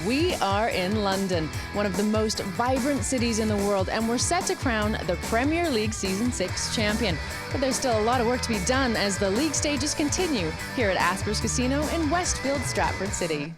We are in London, one of the most vibrant cities in the world, and we're set to crown the Premier League Season 6 champion. But there's still a lot of work to be done as the league stages continue here at Asper's Casino in Westfield, Stratford City.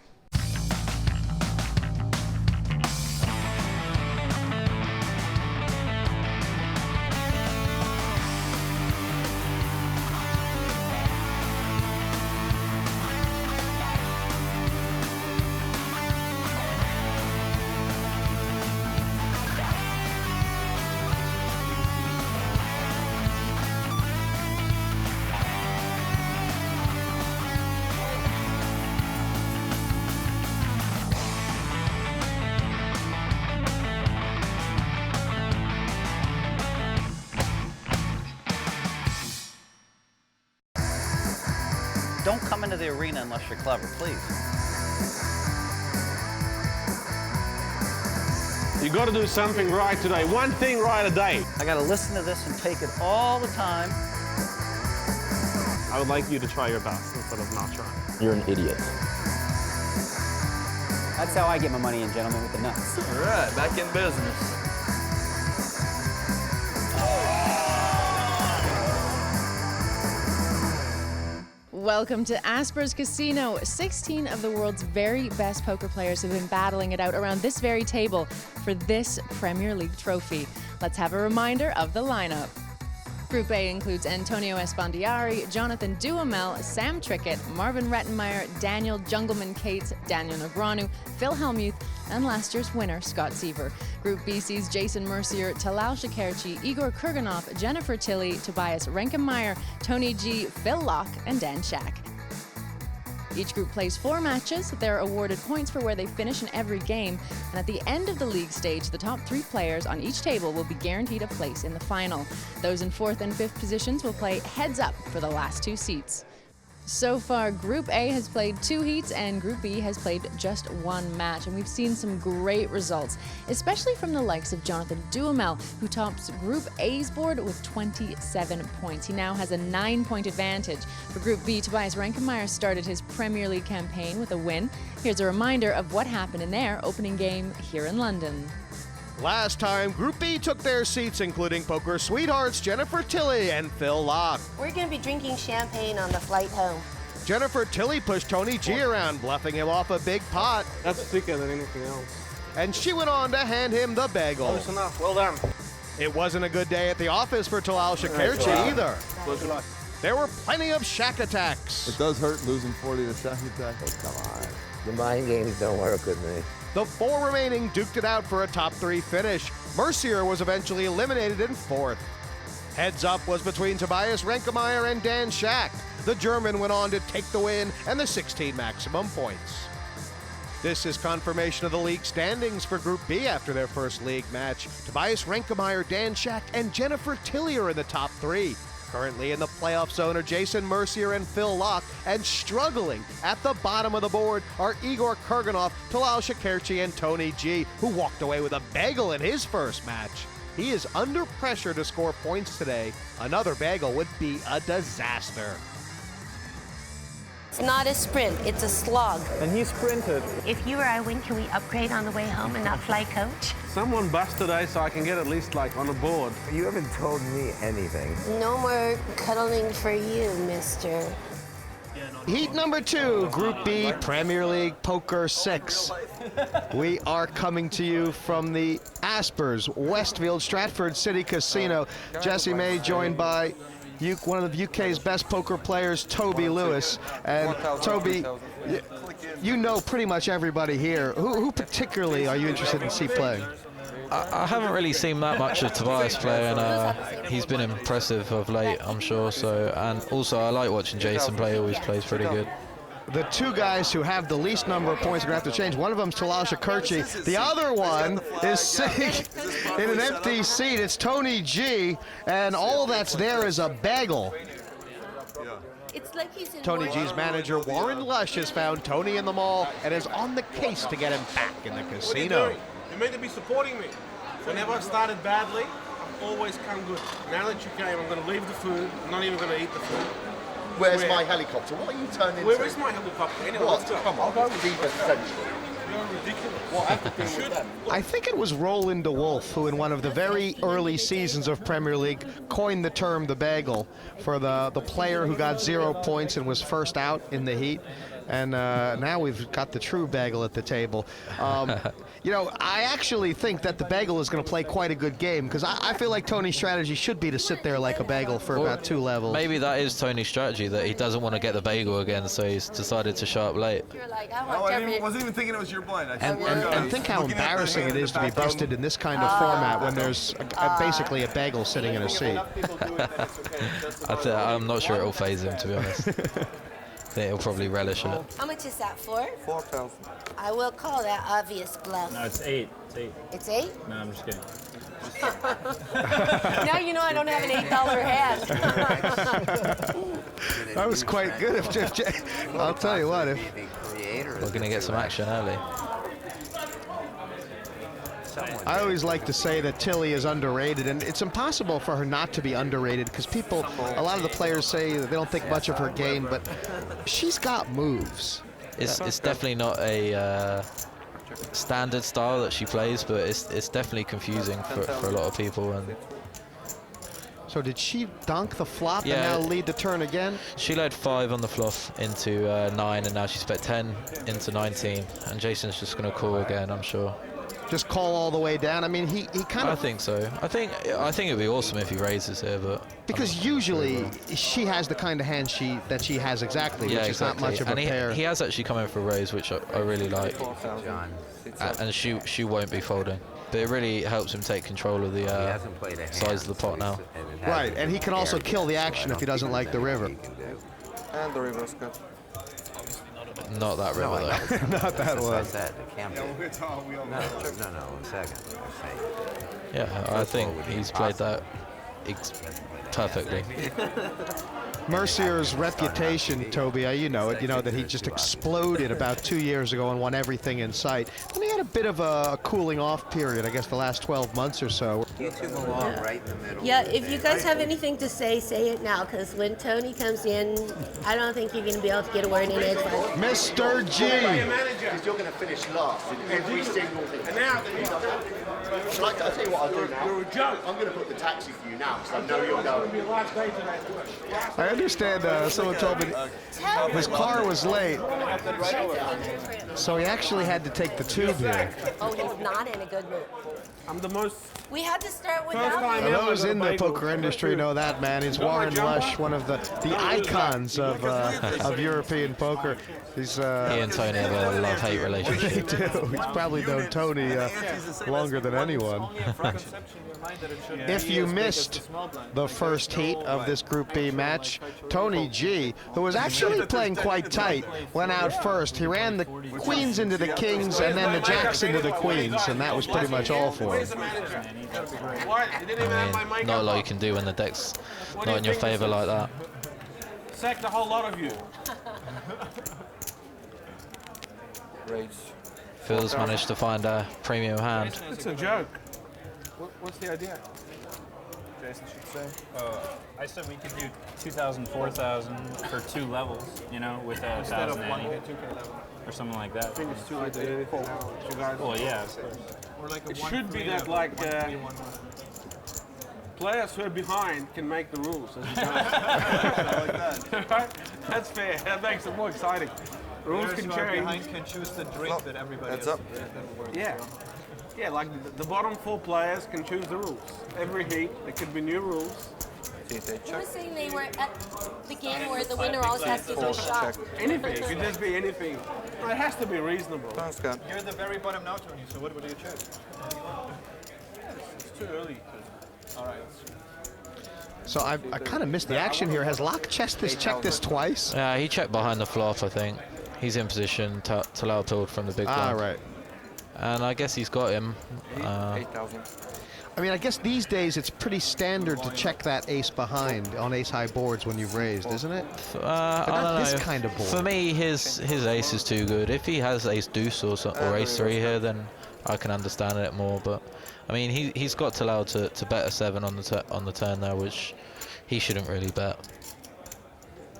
Don't come into the arena unless you're clever, please. You got to do something right today. One thing right a day. I got to listen to this and take it all the time. I would like you to try your best instead of not trying. You're an idiot. That's how I get my money in, gentlemen, with the nuts. All right, back in business. Welcome to Asper's Casino. 16 of the world's very best poker players have been battling it out around this very table for this Premier League trophy. Let's have a reminder of the lineup. Group A includes Antonio Esfandiari, Jonathan Duhamel, Sam Trickett, Marvin Reinkemeier, Daniel Jungleman Cates, Daniel Negreanu, Phil Hellmuth, and last year's winner, Scott Seaver. Group B sees Jason Mercier, Talal Shakerchi, Igor Kurganov, Jennifer Tilley, Tobias Reinkemeier, Tony G, Phil Laak, and Dan Shak. Each group plays 4 matches. They're awarded points for where they finish in every game. And at the end of the league stage, the top 3 players on each table will be guaranteed a place in the final. Those in 4th and 5th positions will play heads up for the last 2 seats. So far, Group A has played 2 heats and Group B has played just 1 match, and we've seen some great results, especially from the likes of Jonathan Duhamel, who tops Group A's board with 27 points. He now has a 9-point advantage. For Group B, Tobias Reinkemeier started his Premier League campaign with a win. Here's a reminder of what happened in their opening game here in London. Last time, Group B took their seats, including poker sweethearts Jennifer Tilley and Phil Laak. We're going to be drinking champagne on the flight home. Jennifer Tilley pushed Tony G around, bluffing him off a big pot. That's thicker than anything else. And she went on to hand him the bagel. Close enough. Well done. It wasn't a good day at the office for Talal Shakerchi either. There were plenty of Shak attacks. It does hurt losing 40 to Shak attack. Oh, come on. The mind games don't work with me. The 4 remaining duked it out for a top 3 finish. Mercier was eventually eliminated in 4th. Heads up was between Tobias Reinkemeier and Dan Shak. The German went on to take the win and the 16 maximum points. This is confirmation of the league standings for Group B after their first league match. Tobias Reinkemeier, Dan Shak, and Jennifer Tilley are in the top 3. Currently in the playoff zone are Jason Mercier and Phil Laak, and struggling at the bottom of the board are Igor Kurganov, Talal Shakerchi, and Tony G, who walked away with a bagel in his first match. He is under pressure to score points today. Another bagel would be a disaster. It's not a sprint, it's a slog. And he sprinted. If you or I win, can we upgrade on the way home and not fly coach? Someone bust today so I can get at least like on a board. You haven't told me anything. No more cuddling for you, mister. Heat number 2, Group B, Premier League Poker 6. We are coming to you from the Asper's Westfield Stratford City Casino. Jessie May joined by one of the UK's best poker players, Toby Lewis. And Toby, you know pretty much everybody here. Who particularly are you interested in see playing? I haven't really seen that much of Tobias play, and he's been impressive of late, I'm sure. So, and also I like watching Jason play. He always plays pretty good. The 2 guys who have the least number of points are going to have to change. One of them's Talal Shakerchi. The other one is sitting in an empty seat. It's Tony G, and all that's there is a bagel. It's like he's in Tony G's manager, Warren Lush, has found Tony in the mall and is on the case to get him back in the casino. You're meant to be supporting me. Whenever I've started badly, I've always come good. Now that you came, I'm going to leave the food. I'm not even going to eat the food. Where's my helicopter? What are you turning into? Where is my helicopter? Anyway, What? let's go. Come on, I'll go with either central. I think it was Roland DeWolf who, in one of the very early seasons of Premier League, coined the term the bagel for the player who got 0 points and was first out in the heat. And now we've got the true bagel at the table. You know, I actually think that the bagel is going to play quite a good game, because I feel like Tony's strategy should be to sit there like a bagel for about 2 levels. Maybe that is Tony's strategy, that he doesn't want to get the bagel again, so he's decided to show up late. You're like, I wasn't even thinking it was your blind. And think how embarrassing it is to be busted in this kind of format when there's basically a bagel sitting in a seat. I'm not sure it'll phase him, to be honest. I think he'll probably relish it. How much is that for? 4,000. I will call that obvious bluff. No, it's 8. It's 8. It's 8? No, I'm just kidding. Now you know I don't have an $8 hand. That was quite good. I'll tell you what. We're going to get some action early. I always like to say that Tilly is underrated, and it's impossible for her not to be underrated, because a lot of the players say that they don't think much of her game, but she's got moves. It's definitely not a standard style that she plays, but it's definitely confusing for a lot of people. And so did she donk the flop and Yeah. now lead the turn again? she led 5 on the fluff into 9, and now she's bet 10 into 19, and Jason's just going to call again, I'm sure. Just call all the way down. I mean, he kind I of, think so. I think it'd be awesome if he raises here, but because usually she has the kind of hand that she has exactly, which is not much of a pair. He has actually come in for a raise, which I really like, and she won't be folding. But it really helps him take control of the size of the pot now. Right, and he can also kill the action if he doesn't like the river. And the river's good. Not that river though. Not that one. Yeah, I think he's played that perfectly. Mercier's reputation, Toby, you know it. You know that he just exploded about 2 years ago and won everything in sight. Then he had a bit of a cooling off period, I guess the last 12 months or so. Yeah, if you guys have anything to say it now, because when Tony comes in, I don't think you're going to be able to get a word in edgewise. Mr. G! Because you're going to finish last in every single thing. And now, I'll tell you what I'll do now. You're a joke. I'm going to book the taxi for you now, because I know you're going. I understand someone told me his car was late, so he actually had to take the tube here. Oh, he's not in a good mood. I'm the most... We had to start with Those in the poker industry know that, man. He's Warren Lush, one of the icons of European poker. He's, he and Tony have a love-hate relationship. They do. He's probably known Tony longer than anyone. If you missed the first heat of this Group B match, Tony G, who was actually playing quite tight, went out first. He ran the queens into the kings and then the jacks into the queens, and that was pretty much all for him. I mean, not a lot you can do when the deck's not in your favor like that. Sack the whole lot of you. Phil's managed to find a premium hand. It's a joke. What's the idea? Jason should say. I said we could do 2,000, 4,000 for 2 levels, you know, with a 1,000 any, or something like that. I think it's too late to do anything now. You guys. Well, yeah, of course. It should be that players who are behind can make the rules. As you guys. Right? That's fair. That makes it more exciting. Rules can change. Behind can choose the drink that everybody Heads else up. Yeah. Yeah, like the bottom 4 players can choose the rules. Every heat, there could be new rules. You were saying they were at the game where the winner always has to do a shot. Anything. It could just be anything. No, it has to be reasonable. Sounds good. You're the very bottom now, Tony, so what do you choose? It's too early. All right. So I kind of missed the action here. Has Laak checked this twice? Yeah, he checked behind the flop, I think. He's in position. Talal pulled from the big blind. Right. And I guess he's got him. 8,000. I mean, I guess these days it's pretty standard to check that ace behind on ace-high boards when you've raised, isn't it? I don't know. This kind of board. For me, his ace is too good. If he has ace deuce or ace 3 here, then I can understand it more. But I mean, he's got Talal to bet a 7 on the turn there, which he shouldn't really bet.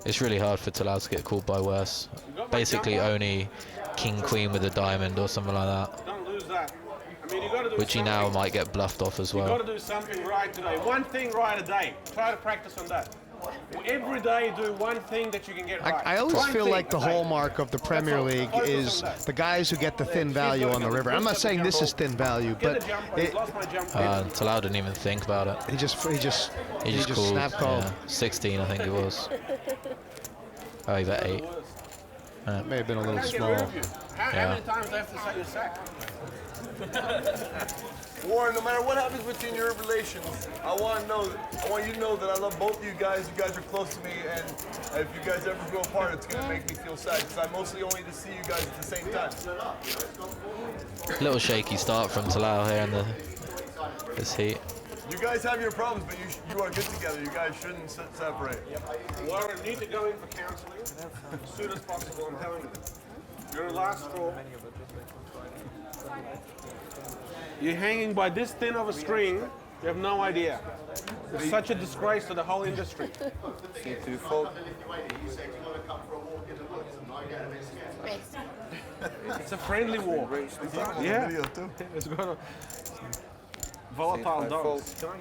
It's really hard for Talal to get called by worse. Basically, only king queen with a diamond or something like that. Don't lose that. I mean, you got to do Which he now might get bluffed off as You well. got to do something right today. One thing right a day. Try to practice on that. Every day, do one thing that you can get right. I always One feel thing like the a day. hallmark of the Premier League is the guys who get the thin value on the river. I'm not saying this is thin value, but Talal didn't even think about it. He just called. snap called. Yeah, 16, I think it was. Oh, he bet 8. That may have been a little I can't get rid small. of you. How many times do I have to say your sack? Warren, no matter what happens between your relations, I want you to know that I love both of you guys. You guys are close to me, and if you guys ever grow apart, it's gonna make me feel sad because I mostly only to see you guys at the same time. Little shaky start from Talal here in this heat. You guys have your problems, but you are good together. You guys shouldn't separate. Warren, need to go in for counseling as soon as possible, I'm telling you. You're the last straw. You're hanging by this thin of a string, you have no idea. It's such a disgrace to the whole industry. C2 fold. It's a friendly war. Yeah. It's got a volatile dogs. Can I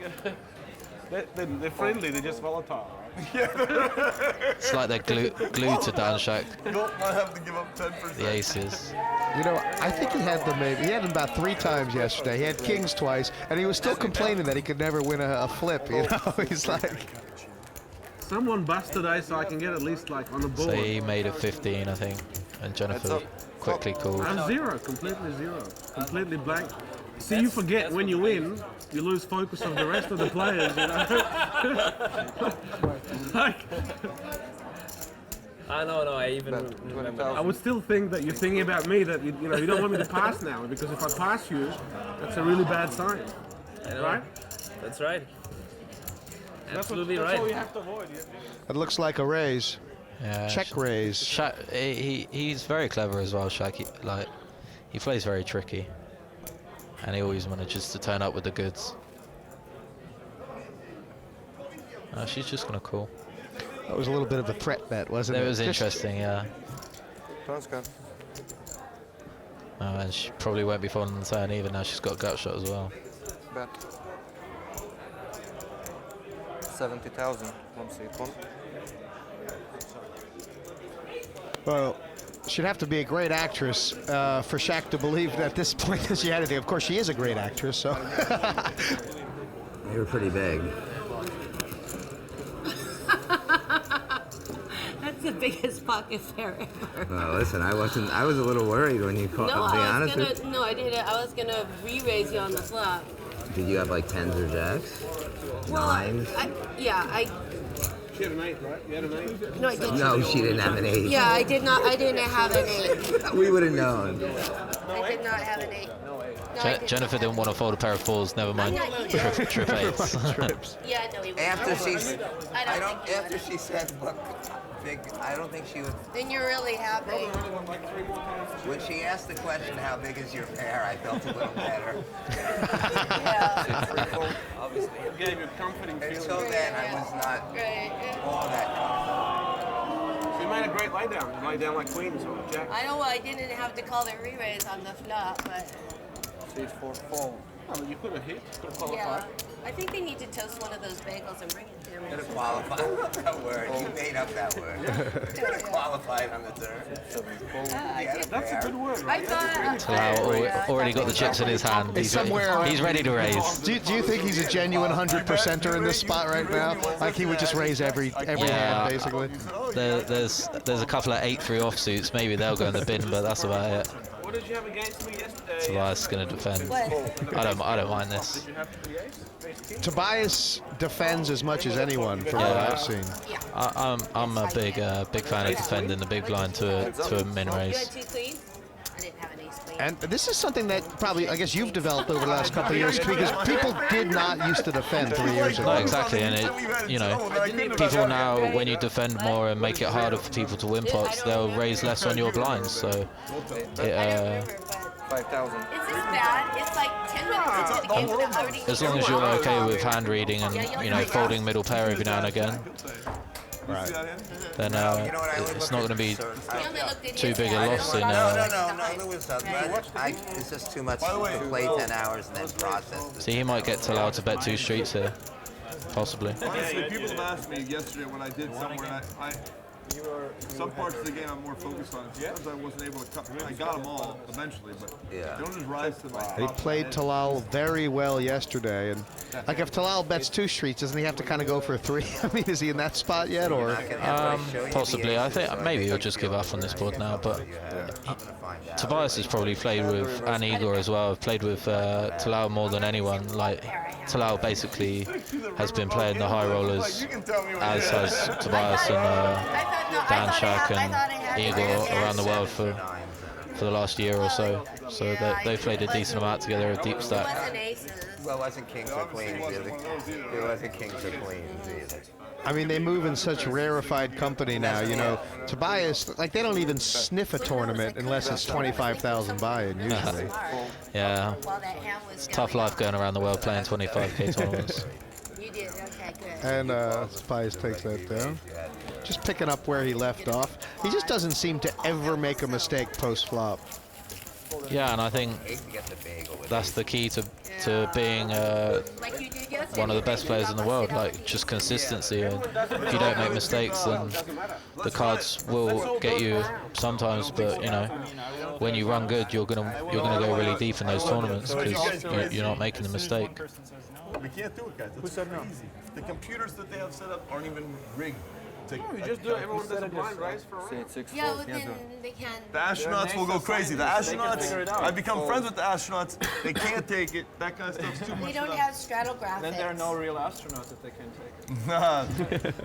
get they're friendly, they're just volatile, right? It's like they're glued to Dan Shak. Don't have to give up 10%. The aces. You know, I think he had them maybe. He had them about 3 times yesterday. He had kings twice, and he was still complaining that he could never win a flip. You know, he's like. Someone bust today, so I can get at least like on the board. So he made it 15, I think, and Jennifer quickly called. I'm zero, completely blank. See, you forget when you win, you lose focus of the rest of the players. You know? Like, I even remember. I would still think that you're thinking about me, that you know you don't want me to pass now, because if I pass you, that's a really bad sign. I know. Right? That's right. Absolutely that's right. all you have to avoid. It looks like a raise. Yeah, Check raise. Shak, he's very clever as well, Shak. He plays very tricky. And he always manages to turn up with the goods. She's just going to call. That was a little bit of a threat bet, wasn't it? It was interesting, yeah. And she probably won't be following the turn either. Now she's got a gut shot as well. Bet. 70,000. Let's see. Well, she'd have to be a great actress for Shak to believe that at this point that she had anything. Of course, she is a great actress, so. They were pretty big. That's the biggest pocket fair ever. Well, listen, I was a little worried when you called. No, To be honest with you. I didn't. I was gonna re-raise you on the flop. Did you have like 10s or jacks? Well, 9s? She had an 8, right? You had an 8? No, I didn't. No, she didn't have an 8. Yeah, I did not. I didn't have an 8. We would have known. I did not have an 8. Jennifer didn't want to fold a pair of 4s, never mind trip 8s. Yeah, no, he was. After she said, look, big, I don't think she would. Then you're really happy. When she asked the question, how big is your pair, I felt a little better. Obviously. It gave you a comforting feeling. Until then, I was not all that confident. So you made a great laydown. You laid down like queens or jack. I know I didn't have to call the re-raise on the flop, but C4 4. Oh, well, you could have hit. Could have qualified. yeah. I think they need to toast one of those bagels and bring it to me. Could have qualified. I love that word. You made up that word. Could have qualified on the turn. That's a good word, I right? thought. Talal already got the chips in his hand. He's ready to raise. Do you think he's a genuine 100%er in this spot right now? Like he would just raise every hand, basically? There's a couple of 8-3 offsuits. Maybe they'll go in the bin, but that's about it. What did you have against me yesterday? Tobias is going to defend. I don't mind this. Did you have the ace? Tobias defends as much as anyone from what I've seen. I'm a big fan of defending the big blind to a min You raise. had 2 queens? I didn't have an ace queen. And this is something that probably, I guess, you've developed over the last couple of years because people did not used to defend 3 years ago. No, exactly, and people now, when you defend more and make it harder for people to win pots, they'll raise less on your blinds. So, 5,000. Is this bad? It's like 10 minutes into the game and already. as long as you're okay with hand reading and folding middle pair every now and again. Right. then it's not going to be too big a loss in. No, Lewis does. It's just too much to play 10 hours and then process. See, he might get Talal to bet 2 streets here, possibly. Honestly, people have asked me yesterday when I did somewhere, and some parts of the game I'm more focused on. Sometimes I wasn't able to cut. I got them all eventually, but they don't just rise to my He played Talal very well yesterday, and like if Talal bets 2 streets, doesn't he have to kind of go for 3? I mean, is he in that spot yet, or? Possibly. I think maybe he'll just give up on this board now. But Tobias has probably played with, and Igor as well, have played with Talal more than anyone. Like Talal basically has been playing the high rollers, as has Tobias and Dan, Shak, and Igor around the world for the last year or so. So they've played a decent amount together, a deep stack. Well, it wasn't kings or queens either. It wasn't kings or queens either. I mean, they move in such rarefied company now. You know, Tobias, like, they don't even sniff a tournament unless it's 25,000 buy-in usually. Yeah, it's a tough life going around the world playing 25k tournaments. And Tobias takes that down. Just picking up where he left off. He just doesn't seem to ever make a mistake post-flop. Yeah, and I think that's the key to being one of the best players in the world. Like, just consistency. And if you don't make mistakes, then the cards will get you sometimes. But you know, when you run good, you're gonna go really deep in those tournaments because you're not making the mistake. We can't do it, guys. Who said no? The computers that they have set up aren't even rigged. You just do it. Everyone does a blind rise for a round. Yeah, but then they can't. The astronauts will go crazy. The astronauts, I've become friends with the astronauts. They can't take it. That kind of stuff's too much. They don't have stratographics. Then there are no real astronauts if they can't take it.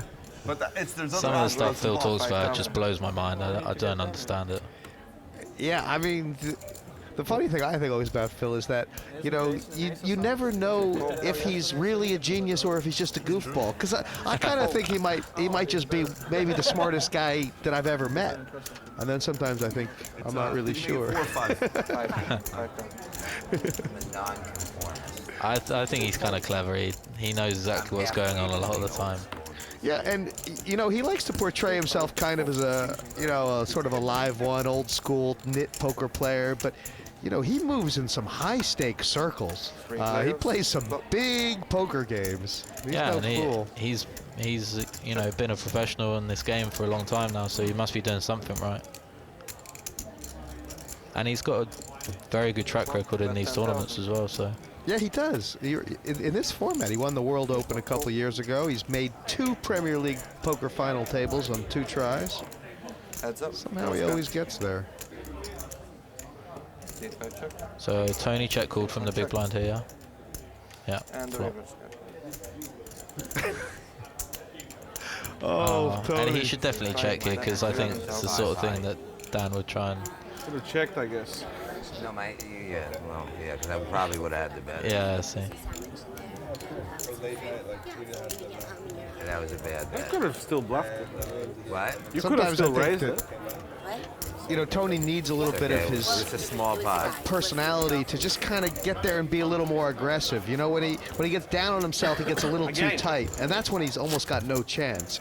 But there's some of the stuff Phil talks about just blows my mind. I don't understand it. Yeah, I mean, the funny thing I think always about Phil is that, you know, you never know if he's really a genius or if he's just a goofball. Because I kind of think he might just be maybe the smartest guy that I've ever met. And then sometimes I think I'm not really sure. 4 or 5. I think he's kind of clever. He knows exactly what's going on a lot of the time. Yeah, and you know, he likes to portray himself kind of as a, you know, a sort of a live one, old school knit poker player, but you know, he moves in some high stakes circles. He plays some big poker games. He's no fool. He's you know, been a professional in this game for a long time now, so he must be doing something right. And he's got a very good track record in these tournaments as well, so. Yeah, he does. In this format, he won the World Open a couple years ago. He's made 2 Premier League poker final tables on 2 tries. Heads up. Somehow he always gets there. So Tony check called from the big blind here, yeah? Yeah. And the reverse. And he should definitely check here because I think it's the sort of thing that Dan would try and. Should have checked, I guess. No, because I probably would have had the bet. Yeah, I see. That was a bad bet. You could have still bluffed it. What? You could have still raised it. You know, Tony needs a little bit of his it's a small pot. personality to just kind of get there and be a little more aggressive. You know, when he gets down on himself, he gets a little too tight, and that's when he's almost got no chance.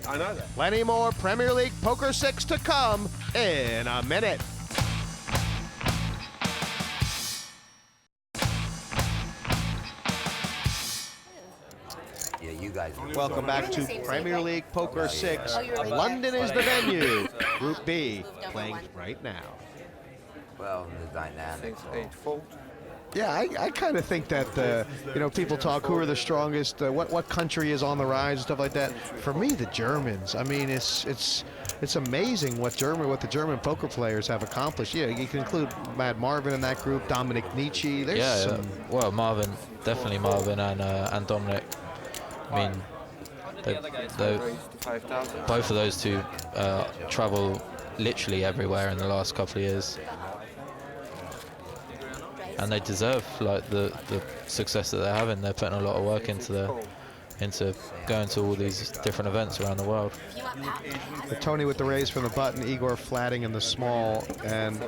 I know that. Plenty more Premier League Poker 6 to come in a minute. Welcome back to Premier League Poker 6. London is the venue. Group B playing right now. Well, the dynamics. Yeah, I kind of think that, you know, people talk who are the strongest, what country is on the rise and stuff like that. For me, the Germans. I mean, it's amazing what the German poker players have accomplished. Yeah, you can include Mad Marvin in that group, Dominic Nietzsche. There's some... Well, Marvin, definitely Marvin and Dominic. I mean, both of those two travel literally everywhere in the last couple of years, and they deserve like the success that they're having. They're putting a lot of work into going to all these different events around the world. Tony with the raise from the button, Igor flatting in the small, and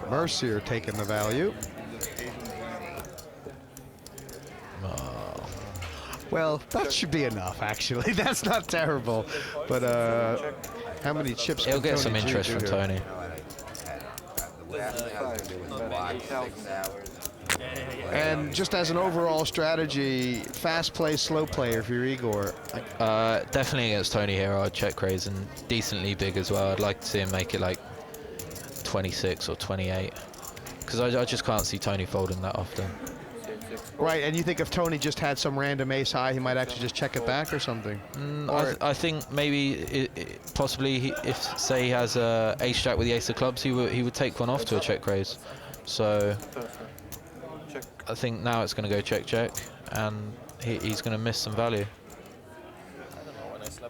Mercier taking the value. Well, that should be enough, actually. That's not terrible. But how many chips? He'll can get Tony some G interest do from here? Tony. The last thing I was going to do was watch 6 hours. And just as an overall strategy, fast play, slow play if you're Igor. Definitely against Tony here, I'd check raise and decently big as well. I'd like to see him make it like 26 or 28. Because I just can't see Tony folding that often. Right, and you think if Tony just had some random ace high, he might actually just check it back or something? I think maybe, possibly, if say he has a ace jack with the ace of clubs, he would take one off to a check raise. So I think now it's going to go check check, and he's going to miss some value.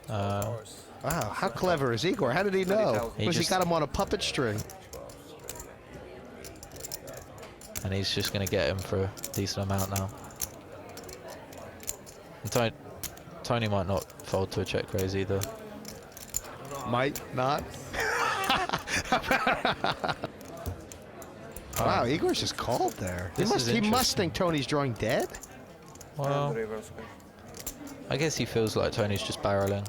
Wow, how clever is Igor? How did he know? Because he got him on a puppet string. And he's just going to get him for a decent amount now. And Tony might not fold to a check raise either. Might not. Wow, Igor's just called there. He must think Tony's drawing dead. Well, I guess he feels like Tony's just barreling,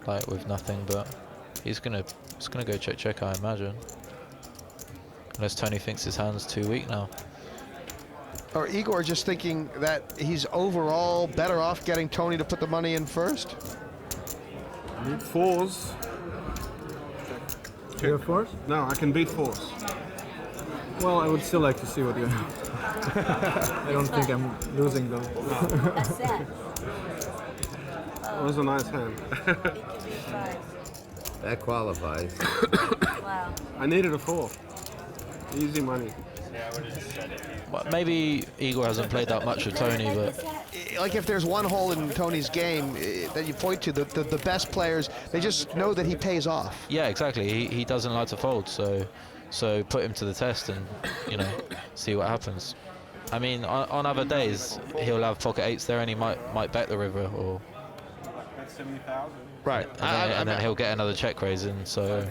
like with nothing. But he's gonna go check check, I imagine. Unless Tony thinks his hand's too weak now. Or Igor just thinking that he's overall better off getting Tony to put the money in first? Beat fours. You have fours? No, I can beat fours. Well, I would still like to see what you have. I don't think I'm losing though. That was a nice hand. That qualifies. Wow. I needed a 4. Easy money. Well, maybe Igor hasn't played that much with Tony, but like if there's one hole in Tony's game that you point to, the best players, they just know that he pays off. yeah, exactly. He doesn't like to fold, so put him to the test and see what happens. I mean, on other days he'll have pocket 8s there and he might bet the river or. That's 70,000. Right, and then he'll get another check raise in, so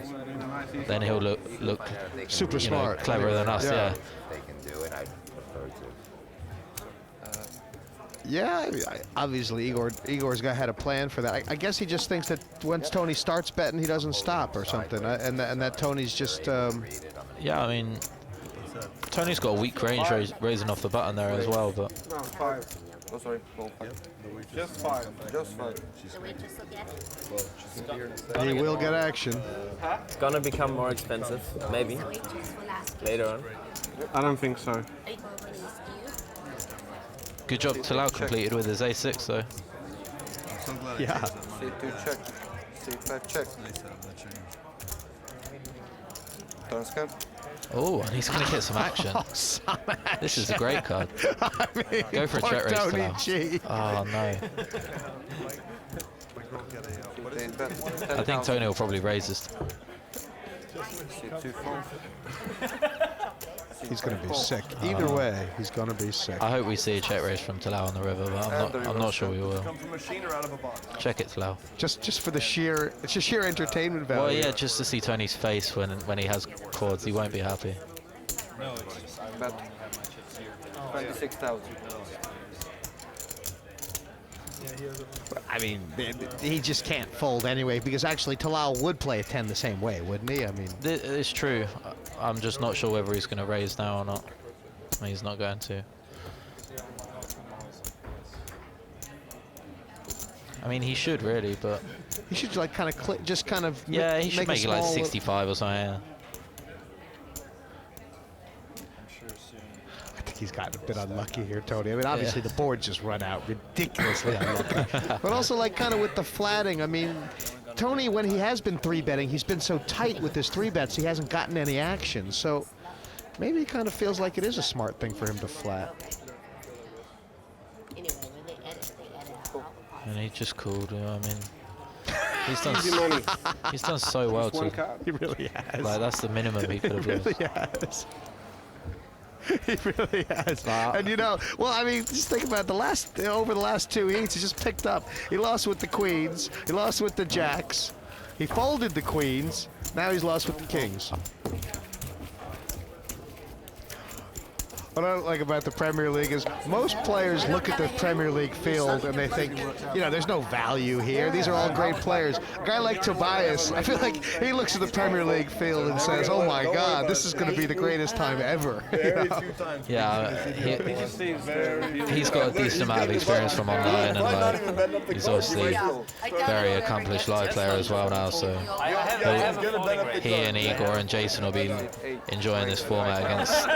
then he'll look super smart, cleverer than us. Yeah. They can do it. I prefer to. Yeah, obviously Igor's had a plan for that. I guess he just thinks that once Tony starts betting, he doesn't stop or something, and that Tony's just. Yeah, I mean, Tony's got a weak range raising off the button there as well, but. No, 5. Oh, sorry. No, 5. Just 5. Just 5. He will get action. It's gonna become more expensive, maybe, later on. I don't think so. Good job, Talal completed with his A6 though. Yeah. C2 check. C5 check. Turn scan. Oh, and he's going to get some action. This is a great card. I mean, go for a check raise, Tony Talal. G. Oh no. I think Tony will probably raise this. He's going to be sick. Either way, he's going to be sick. I hope we see a check raise from Talal on the river, but I'm not sure we will. Come from a machine or out of a box? Check it, Talal. Just for the sheer entertainment value. Well, yeah, just to see Tony's face when he has quads, he won't be happy. Bet. 26,000. I mean, he just can't fold anyway, because actually Talal would play a 10 the same way, wouldn't he? I mean, it's true. I'm just not sure whether he's going to raise now or not. I mean, he's not going to. I mean, he should really, but he should like kind of click, just kind of. Yeah, he should make it like 65 or something. Yeah. I think he's gotten a bit unlucky here, Tony. I mean, obviously the board just run out ridiculously unlucky, but also like kind of with the flatting. I mean, Tony, when he has been 3-betting, he's been so tight with his 3-bets, he hasn't gotten any action. So maybe he kind of feels like it is a smart thing for him to flat. And he just called. I mean, he's done so well too. He really has. Like that's the minimum he could have lost. He really has. He really has. And you know, well, I mean, just think about over the last 2 heats, he just picked up. He lost with the queens. He lost with the jacks. He folded the queens. Now he's lost with the kings. What I like about the Premier League is most players look at the Premier League field and they think, you know, there's no value here. These are all great players. A guy like Tobias, I feel like he looks at the Premier League field and says, oh my God, this is going to be the greatest time ever. You know? Yeah, he's got a decent amount of experience from online, and he's obviously a very accomplished live player as well now, so he and Igor and Jason will be enjoying this format against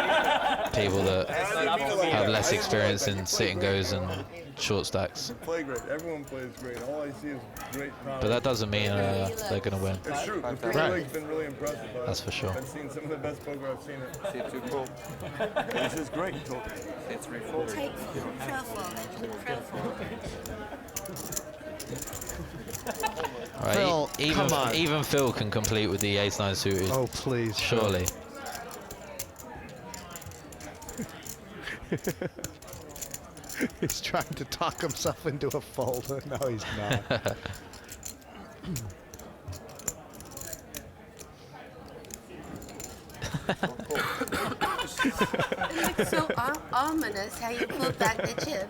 people that have less experience in sit and goes and short stacks. Play great. Everyone plays great. All I see is great power. But that doesn't mean they're going to win. It's true. The Premier League's been really impressive. That's for sure. I've seen some of the best poker I've seen. This is great. Take full Right, Phil, come on. Even Phil can complete with the ace-9 suited. Oh, please. Surely. He's trying to talk himself into a fold. No, he's not. It looks so ominous how you pulled back the chip.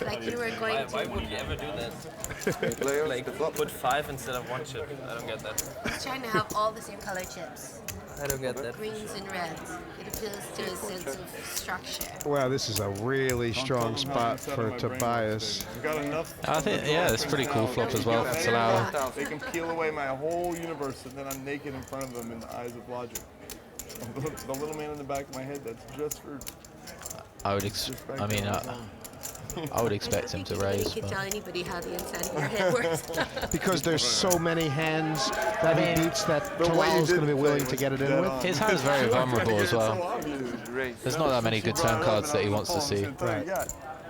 Like you were going to. Why would you ever do that? Like put 5 instead of 1 chip. I don't get that. He's trying to have all the same color chips. I don't get that. Greens and reds. It appeals to a sense of structure. Wow, this is a really strong spot for Tobias. Got enough. I think, yeah, it's a pretty cool flop as well for Talal. They can peel away my whole universe, and then I'm naked in front of them in the eyes of logic. The little man in the back of my head, that's just for... I would I would expect him to raise. You can tell anybody how the inside of your head works. Because there's so many hands that he beats that Talal's going to be willing to get it in with. His hand's very vulnerable as well. There's not that many good turn cards that he wants to see. Right.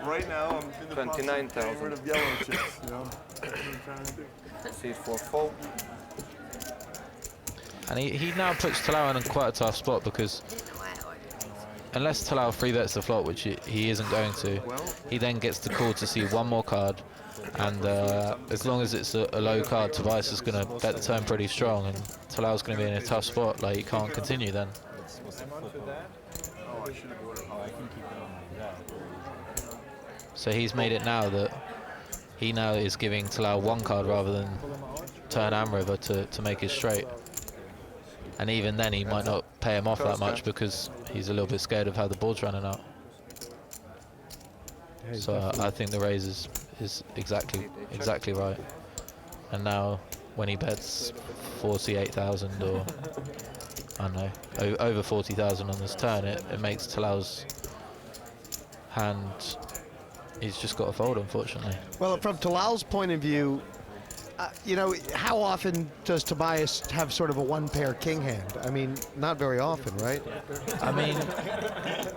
Right now, I'm in the 29,000. Get rid of yellow chips, you know? C4 fold. And he now puts Talal in quite a tough spot because unless Talal 3-bets the flop, which he isn't going to, he then gets the call to see one more card, and as long as it's a low card, Tobias is going to bet the turn pretty strong, and Talal's going to be in a tough spot. Like, he can't continue then. So he's made it now that he now is giving Talal 1 card rather than turn and river to make it straight. And even then, he might not pay him off that much because he's a little bit scared of how the board's running out. So I think the raise is exactly right. And now, when he bets 48,000 or I don't know, over 40,000 on this turn, it makes Talal's hand. He's just got to fold, unfortunately. Well, from Talal's point of view, you know, how often does Tobias have sort of a 1-pair king hand? I mean, not very often, right? I mean,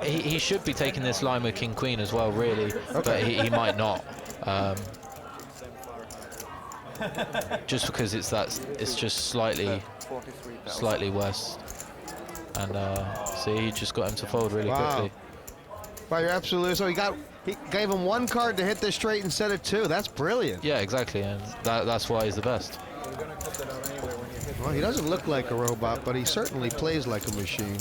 he should be taking this line with king queen as well, really, but he might not. Just because it's just slightly worse, and so he just got him to fold really quickly. Well, you're absolutely so. He gave him 1 card to hit this straight instead of 2. That's brilliant. Yeah, exactly, and that's why he's the best. Well, he doesn't look like a robot, but he certainly plays like a machine.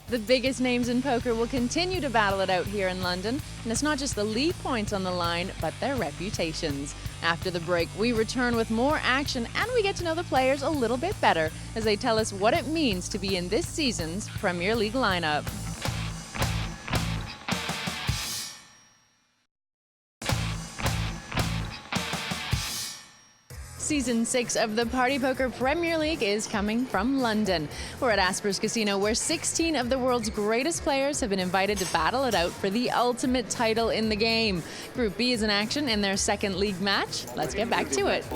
The biggest names in poker will continue to battle it out here in London, and it's not just the league points on the line, but their reputations. After the break, we return with more action, and we get to know the players a little bit better as they tell us what it means to be in this season's Premier League lineup. Season 6 of the Party Poker Premier League is coming from London. We're at Asper's Casino, where 16 of the world's greatest players have been invited to battle it out for the ultimate title in the game. Group B is in action in their 2nd league match. Let's get back to it.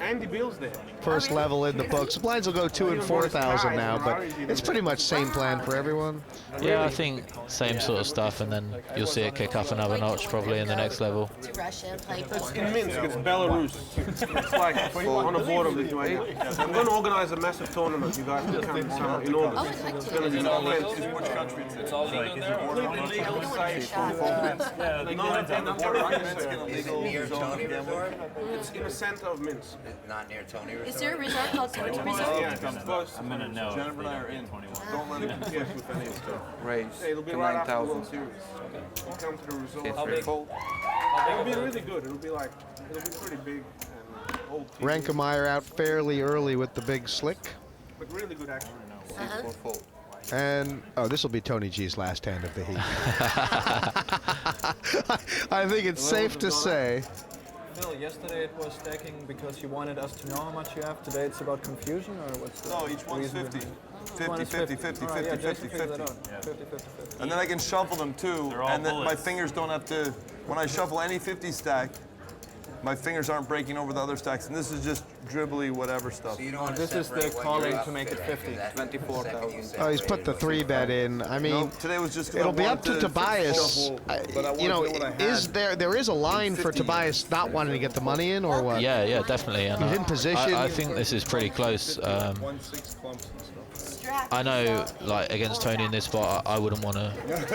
Andy Bill's there. First level in the books. Blinds will go 2,000 and 4,000 now, but it's pretty much same plan for everyone. Yeah, I think same sort of stuff, and then you'll see it kick up another notch probably in the next level. To Russia, play It's in Minsk, it's Belarus. It's like on the border of Lithuania. I'm going to organize a massive tournament. You guys can come in summer in August. It's going to be Which country? It's all legal there. It's near Tony Resort? It's in the center of Minsk. Not near Tony Resort? Is there a resort called Tony Resort? Yeah, plus I'm gonna know. Jennifer and I are in. Don't let it confuse with any of stuff. Raise Hey, it'll be to right after the World 9,000. Series. We'll come to the result. Okay, 3 fold. It'll be really good. It'll be pretty big and old TV. Reinkemeier out fairly early with the big slick. But really good action. 4 fold. And, oh, this will be Tony G's last hand of the heat. I think it's safe to say. Phil, yesterday it was stacking because you wanted us to know how much you have. Today it's about confusion, or what's the No, each one's 50. 50, 50, 50, All right, 50, yeah, 50, Jason figured 50. that out. 50, 50, 50. And then I can shuffle them too, They're all and then my bullets. fingers don't have to, when I shuffle any 50 stack, my fingers aren't breaking over the other stacks, and this is just dribbly whatever stuff. So you don't want to This is the separate what calling you're to up make it after 50. that. 24,000. Oh, he's put the 3-bet in. I mean, Nope, today was just 'cause I it'll be up to wanted Tobias. shuffle, but I wanted You know, to know what I is had. there is a line for 50 Tobias not wanting to get the money in, or what? Yeah, yeah, definitely. And He's in position. I think this is pretty close. 1/6 clumps and stuff. I know, like against Tony in this spot, I wouldn't want to.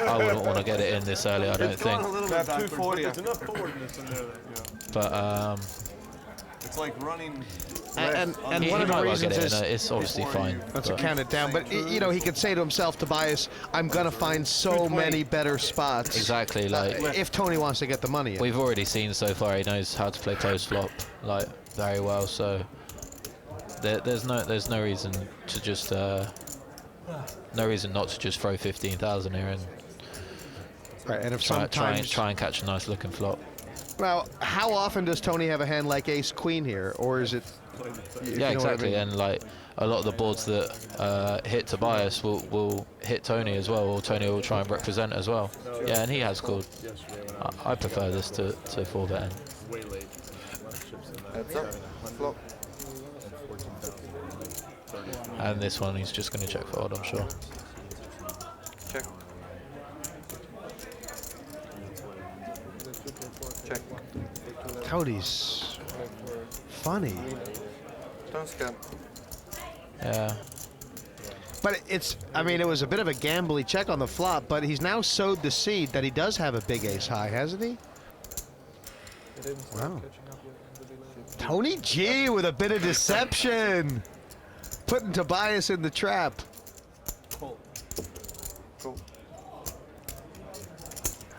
I wouldn't want to get it in this early. I don't It's gone think. a little bit backwards, but there's enough forwardness in there that, But it's like running. And he one of the might well reasons get it is in. It's obviously fine. Let's but- count it down. But you know, he could say to himself, Tobias, I'm gonna find so many better spots. Exactly, like if Tony wants to get the money in. we've already seen so far, he knows how to play post flop like very well. So there's no reason to just no reason not to just throw 15,000 here and Right, and if try sometimes and catch a nice looking flop. Now, how often does Tony have a hand like Ace Queen here, or is it? Yeah, exactly. And like a lot of the boards that hit Tobias will hit Tony as well, or Tony will try and represent as well. Yeah, and he has called. I prefer this to 4-betting. Heads up. Flop. And this one he's just going to check fold, I'm sure. Check. Check. Tony's funny. Don't scam. Yeah. But it's, I mean, it was a bit of a gambly check on the flop, but he's now sowed the seed that he does have a big ace high, hasn't he? Wow. Tony G with a bit of deception. Putting Tobias in the trap. Cool.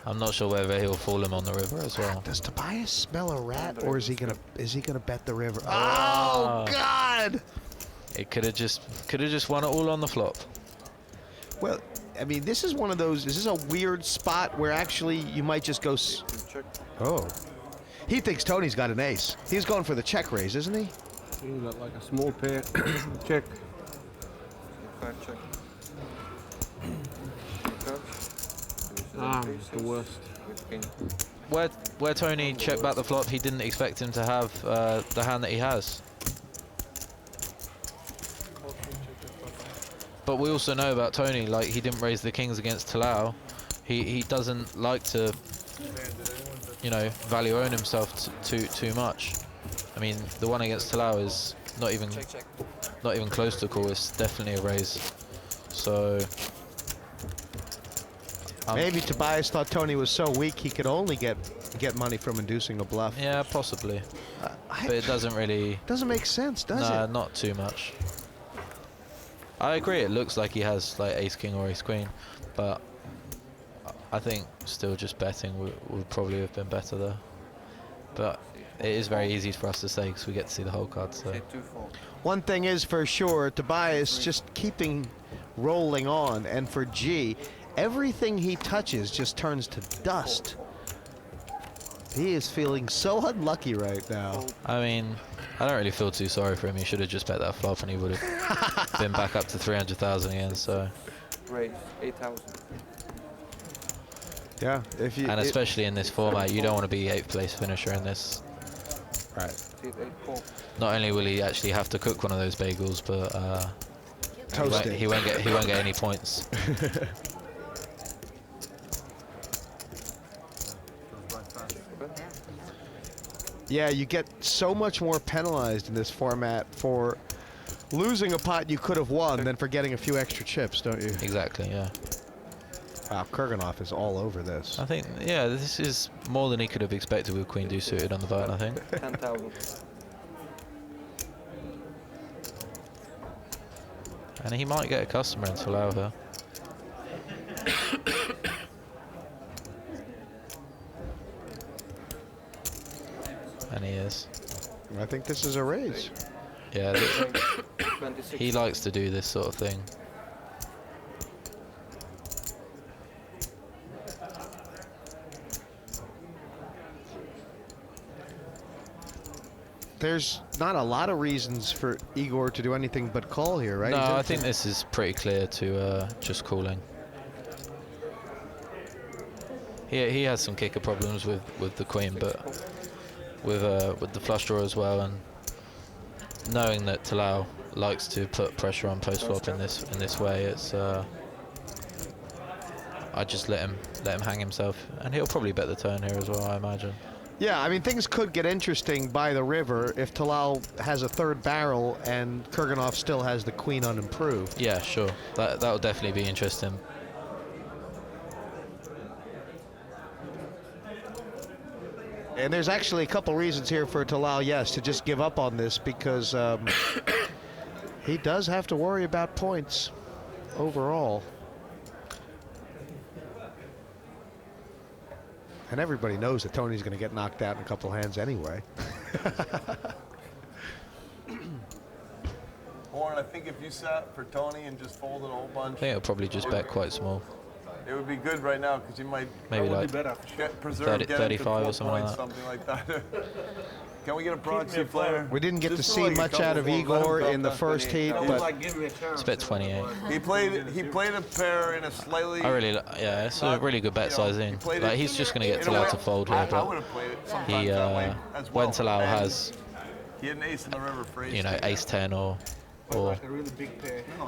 I'm not sure whether he'll fall him on the river as well. Does Tobias smell a rat, or is he gonna bet the river? Oh God! It could have just won it all on the flop. Well, I mean, this is one of those. Is this a weird spot where actually you might just go? Check. Oh, he thinks Tony's got an ace. He's going for the check raise, isn't he? You got like a small pair. Check. 5 check. The worst. Where Tony checked back the flop, he didn't expect him to have the hand that he has. But we also know about Tony, like he didn't raise the kings against Talal. He doesn't like to, you know, value own himself too much. I mean, the one against Talal is not even close to call. It's definitely a raise. So maybe Tobias thought Tony was so weak he could only get money from inducing a bluff. yeah, possibly. But it doesn't really. Doesn't make sense, does Nah, it? not too much. I agree. It looks like he has like ace king or ace queen, but I think still just betting would probably have been better there. But it is very easy for us to say because we get to see the whole card. So One thing is for sure, Tobias just keeping rolling on, and for G, everything he touches just turns to dust. He is feeling so unlucky right now. I mean, I don't really feel too sorry for him. He should have just bet that flop and he would have been back up to 300,000 again. So Raise 8,000. Yeah, if you and especially in this format, you don't want to be 8th place finisher in this. Right. Not only will he actually have to cook one of those bagels, but Toast he won't get any points. Yeah, you get so much more penalized in this format for losing a pot you could have won than for getting a few extra chips, don't you? Exactly, yeah. Wow, Kurganov is all over this. I think, yeah, this is more than he could have expected with Queen Deuce suited on the button, I think. 10,000. And he might get a customer in Talal here. And he is. I think this is a raise. Yeah, he likes to do this sort of thing. There's not a lot of reasons for Igor to do anything but call here, right? No, I think this is pretty clear to just calling. He has some kicker problems with the queen, but with the flush draw as well, and knowing that Talal likes to put pressure on post flop in this way, it's I just let him hang himself, and he'll probably bet the turn here as well, I imagine. Yeah, I mean, things could get interesting by the river if Talal has a third barrel and Kurganov still has the queen unimproved. Yeah, sure. That will definitely be interesting. And there's actually a couple reasons here for Talal, yes, to just give up on this, because he does have to worry about points overall. And everybody knows that Tony's going to get knocked out in a couple hands anyway. Warren, I think if you sat for Tony and just folded a whole bunch, I think it'll probably just bet quite small. it would be good right now because you might Maybe like preserve 35 or something like that. something like that. Can we get a broadside player? We didn't get to see much out of Igor in the first heat, but it's bet 28. He played a pair in a slightly. Yeah, it's a really good bet sizing. Like he's just going to get Talal to fold here, but he when Talal has, he had an ace in the river for ace, you know, ace 10 or a really big pair. No,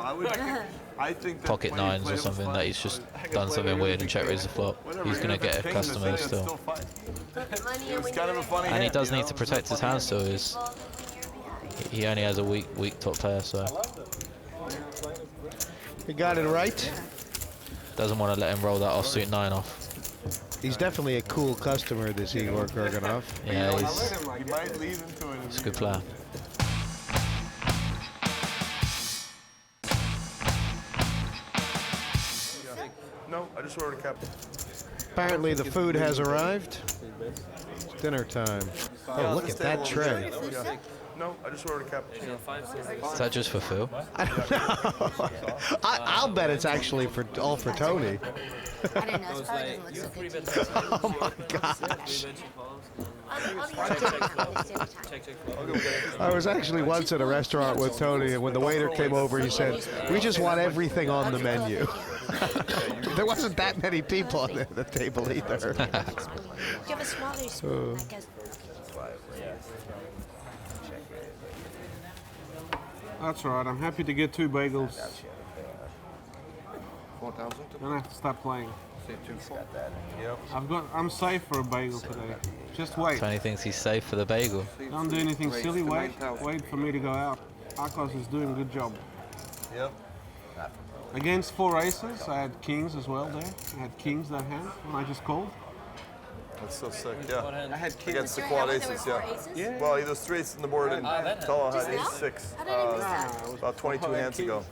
I think that pocket nines or something, that he's just done something weird and check raise the flop, he's going to get a customer still. And he does need to protect his hand still. He only has a weak top pair, so he got it right. Doesn't want to let him roll that offsuit 9 off. He's definitely a cool customer, this Igor Kurganov. Yeah, it's a good player. No, I just ordered a cap. Apparently the food has arrived. It's dinner time. Oh, look at that tray. No, I just ordered a cappuccino. Is that just for Phil? I don't know. I'll bet it's actually all for Tony. I didn't know. It probably doesn't look so good. Oh my gosh. I was actually once at a restaurant with Tony, and when the waiter came over, he said, "We just want everything on the menu." There wasn't that many people at the table either. You have a smaller spoon, I guess. That's right. I'm happy to get 2 bagels. 4,000. Then I have to stop playing. Yep. I'm safe for a bagel today. Just wait. Tony thinks he's safe for the bagel. Don't do anything silly. Wait for me to go out. Akos is doing a good job. Yep. Against 4 aces, I had kings as well there. I had kings that hand when I just called. That's so sick, yeah. I had kings. Against the quad aces, yeah. Well, there's 3 aces on the board, and Talal had ace 6 about 22 hands ago.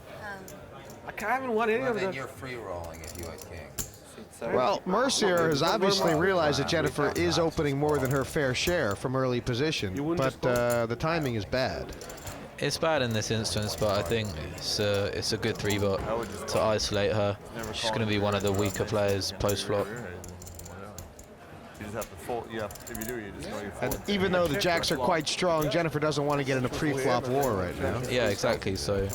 I haven't won any of them. Then you're free rolling if you had kings. Well, Mercier has obviously realized that Jennifer is opening more than her fair share from early position, but the timing is bad. It's bad in this instance, but I think it's a good 3-bot to isolate her. She's going to be one of the weaker players post-flop. You just have to fold. Yeah, if you do, you just know you're folding. And even though the jacks are quite strong, Jennifer doesn't want to get in a pre-flop war right now. Yeah, exactly. So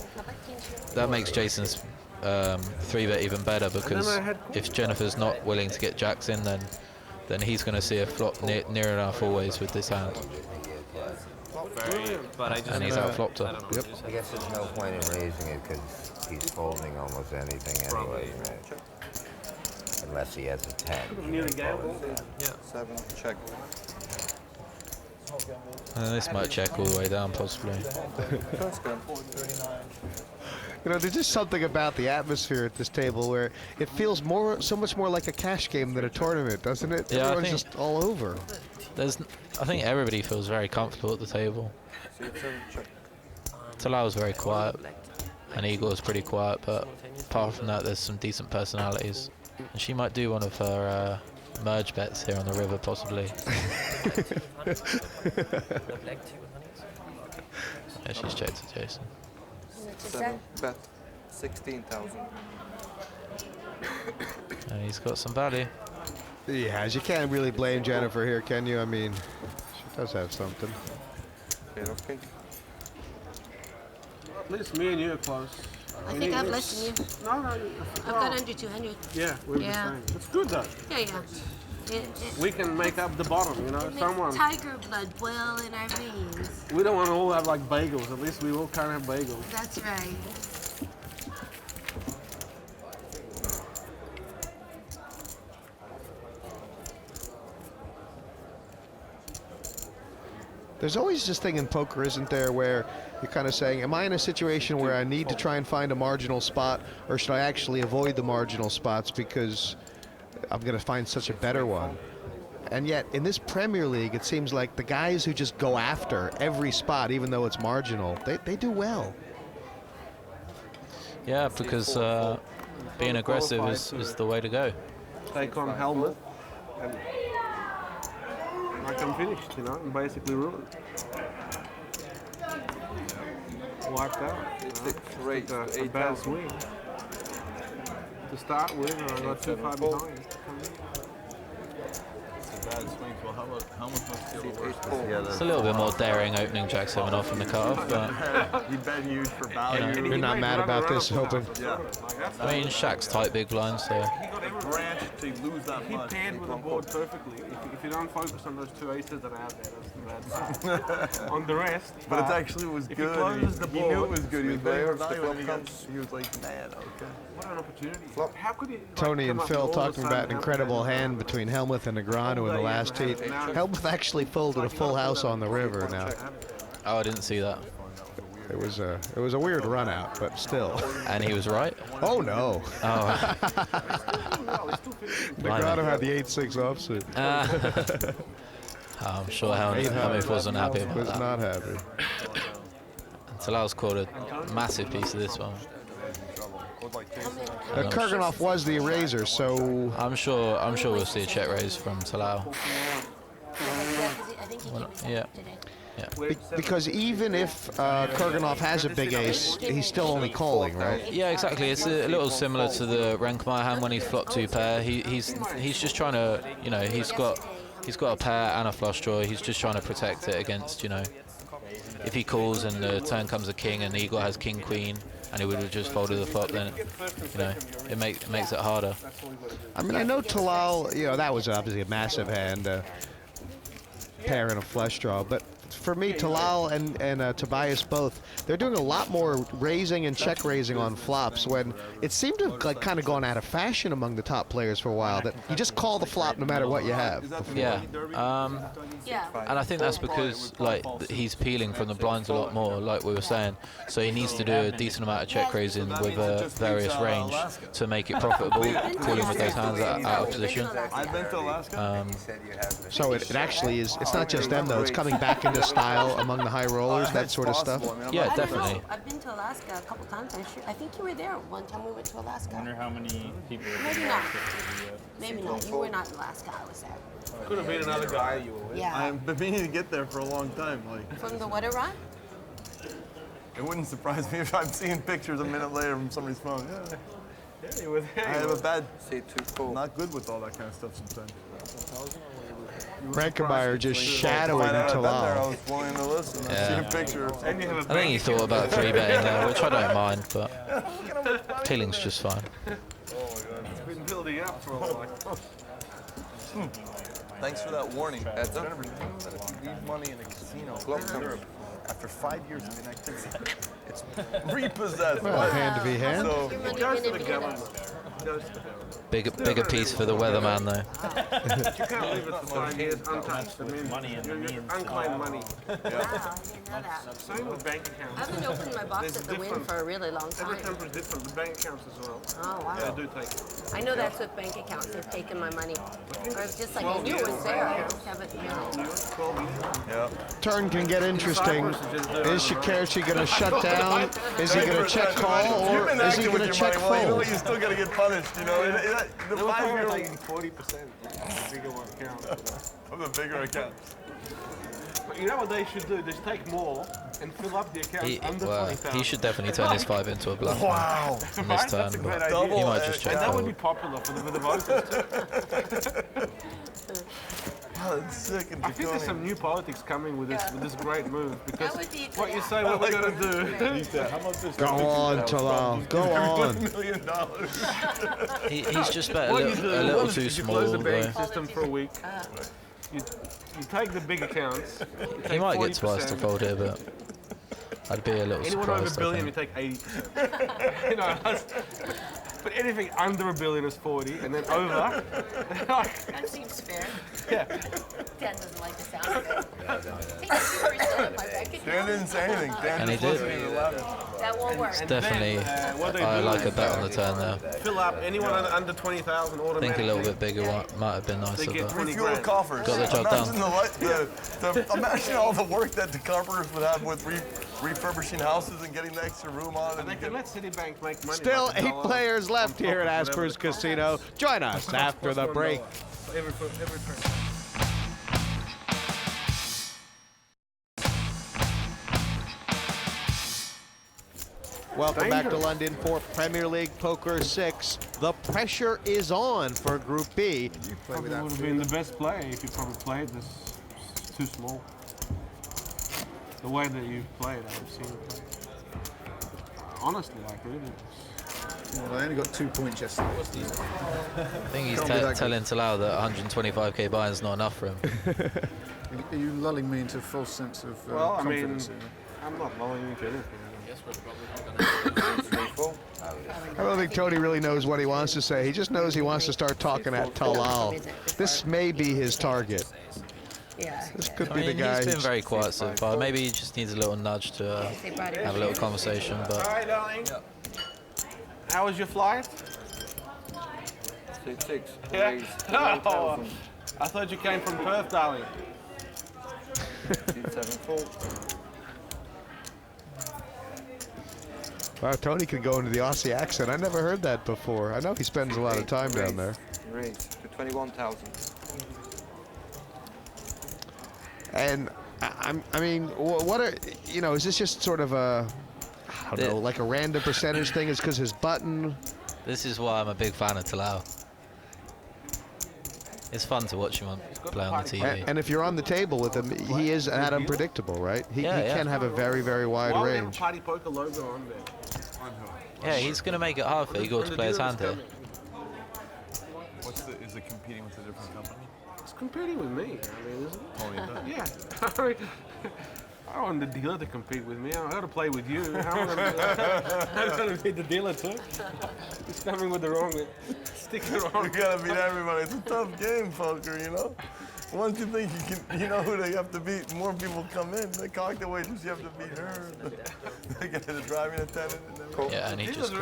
that makes Jason's 3-bet even better, because if Jennifer's not willing to get jacks in, then he's going to see a flop near enough always with this hand. And he's outflopped her. Yep. I guess there's no point in raising it because he's folding almost anything anyway, right? Unless he has a 10. Yeah. 7, check. And this might check all the way down, possibly. You know, there's just something about the atmosphere at this table where it feels so much more like a cash game than a tournament, doesn't it? Yeah, Everyone's just all over. I think everybody feels very comfortable at the table. Talal's very quiet. and Igor's pretty quiet, but apart from that, there's some decent personalities. And she might do one of her merge bets here on the river, possibly. Yeah, she's checked to Jason. 7 bet 16,000. And he's got some value. Yeah, you can't really blame Jennifer here, can you? I mean, she does have something. Okay. At least me and you are close. I think I have less than you. No, no. I've got under 200. Yeah, we're the same. It's good though. Yeah. We can make up the bottom, you know. It makes Someone. tiger blood boil in our veins. We don't want to all have like bagels. At least we all kind of have bagels. That's right. There's always this thing in poker, isn't there, where you're kind of saying, am I in a situation where I need to try and find a marginal spot, or should I actually avoid the marginal spots because I'm going to find such a better one? And yet, in this Premier League, it seems like the guys who just go after every spot, even though it's marginal, they do well. Yeah, because being aggressive is the way to go. Take on Hellmuth. Like I'm finished, you know, and basically ruined. Wiped out. A bad swing. To start with, and I got too far behind. It's a little bit more daring opening Jack 7 off in the cutoff, but You bet huge for value. You're not mad about this, hoping. Yeah. I mean, Shaq's tight big blind, so. He got a branch to lose that much. He paired with the board perfectly. If you don't focus on those two aces that are out there, that's the bad side. On the rest. But it actually was if good. He closes the He board, knew it was good. He was There, very the value flop when he comes. he was like, man, okay. What an opportunity. How could he, Tony and Phil talking about an incredible hand between Hellmuth and Negreanu in the last heat. Hellmuth actually folded a full house on the river now. Oh, I didn't see that. It was a weird run out, but still. And he was right? Oh no. Oh. Negreanu had the 8-6 offsuit. I'm sure Hellmuth wasn't happy about was that. not happy. Talal's called a massive piece of this one. Kurganov was the eraser, so I'm sure we'll see a check raise from Talal. Yeah. Because even if Kurganov has a big ace, he's still only calling, right? Yeah, exactly. It's a little similar to the Reinkemeier hand when he's flopped 2 pair. He's just trying to, you know, he's got a pair and a flush draw. He's just trying to protect it against, you know, if he calls and the turn comes a king and Igor has king queen and he would have just folded the flop, then, you know, it makes it harder. I mean, I know Talal, you know, that was obviously a massive hand, pair and a flush draw, but for me, Talal and Tobias both, they're doing a lot more raising and check raising on flops when it seemed to have like kind of gone out of fashion among the top players for a while, that you just call the flop no matter what you have. Yeah. And I think that's because like he's peeling from the blinds a lot more, like we were saying. So he needs to do a decent amount of check raising with a various range to make it profitable, calling with those hands out of position. So it actually is, it's not just them though, it's coming back into style among the high rollers, that sort of stuff. Yeah, definitely. I've been to Alaska a couple times. I think you were there one time we went to Alaska. I wonder how many people. Maybe not. Maybe not. You were not in Alaska. I was there. Could have been another guy you were with. Yeah. I've been meaning to get there for a long time. Like From the water run? it wouldn't surprise me if I'm seeing pictures a minute later from somebody's phone. Yeah, you were there. I have a bad. Not good with all that kind of stuff sometimes. Reinkemeier just shadowing I Talal. was willing to listen. I see a picture. I think he thought about 3-betting there, which I don't mind, but peeling's just fine. It's been building up for a while. Thanks for that warning. That's up. Leave money in a casino in Europe after 5 years of inactivity. It's repossessed. Well, hand to be hand. So, It goes to the government. goes to the barrel. Bigger piece for the weatherman though. You can't leave it for 5 years untouched. I mean, you're unclaimed money. Wow, I didn't know that. Same with bank accounts. I haven't opened my box at the Win for a really long time. Every temper is different. The bank accounts as well. Oh, wow. They do take it. I know that's what bank accounts have taken my money. Or it's just like I knew it was there. I just haven't really. Yeah. Turn can get interesting. Is Shakerchi going to shut down? Is he going to check call, or is he going to check fold? Well, you know what? You still got to get punished. You know, the 5-year like 40% of the bigger one counts. of the bigger accounts. But you know what they should do? Just take more and fill up the account under 20,000. He should definitely turn his 5 into a bluff. Wow. In this turn, but he might just check and that would fold. be popular for the voters too. Oh, that's sick and I think there's some new politics coming with this great move, because That would be what you say what we're going to do. Go on, Talal. Go on. $1 million. He's just bet What a you do little is too you small. close the bank Though. system for a week. You take the big accounts. He might get 40%. twice to fold here, but I'd be a little Anyone over surprised. $1 billion, I you think. take 80%. You know, but anything under $1 billion is 40, and then over. That seems fair. Yeah. Dan doesn't like the sound of it. Dan didn't say anything. Dan And he just did. wasn't even laughing. That won't work. Definitely, what they I do like a is, bet on the turn there. Fill up anyone under 20,000 I automatically. think a little bit bigger might have been They nicer, get but 20 Refuel grand. coffers. got the job Imagine done. imagine all the work that the carpenters would have with refurbishing houses and getting the extra room on. And they can let Citibank make money. Still like 8 $1 players left on here top at of whatever Asper's the cost Casino. is. Join us after the $1 break. for every turn. Welcome back to London for Premier League Poker 6. The pressure is on for Group B. Probably would have been the best play if you probably played this. It's too small. The way that you've played, I've seen you play. Honestly, like really. Well, I only got 2 points yesterday. I think he's telling Talal that 125k buy-in's not enough for him. Are you lulling me into a false sense of Well, I mean, confidence? I'm not lulling you into anything. I don't think Tony really knows what he wants to say. He just knows he wants to start talking at Talal. This may be his target. Yeah. This could I be the mean, guy. he's been very quiet so far. Maybe he just needs a little nudge to have a little conversation. All But right, darling. How was your flight? 6. Yeah. Oh, I thought you came from Perth, darling. 7 Wow, Tony can go into the Aussie accent. I never heard that before. I know he spends a lot of time down there. Raise to 21,000. And I mean, what are, you know, is this just sort of a, I don't know, like a random percentage thing? Is because his button? this is why I'm a big fan of Talal. It's fun to watch him play on the TV. And if you're on the table with him, he is that unpredictable, right? He can have a very, very wide Why would we have a range. party poker logo on there? Yeah, he's going to make it hard for Igor to play his hand here. Is it competing with a different company? It's competing with me. I mean, isn't it? Oh, yeah. Yeah. I mean, I don't want the dealer to compete with me. I got to play with you. How am I going to beat the dealer too? He's coming with the wrong stick around. You gotta beat everybody. It's a tough game, poker, you know? Once you think you know who they have to beat, more people come in. They cock the waitress, you have to beat her. They get the driving attendant. Yeah, and he just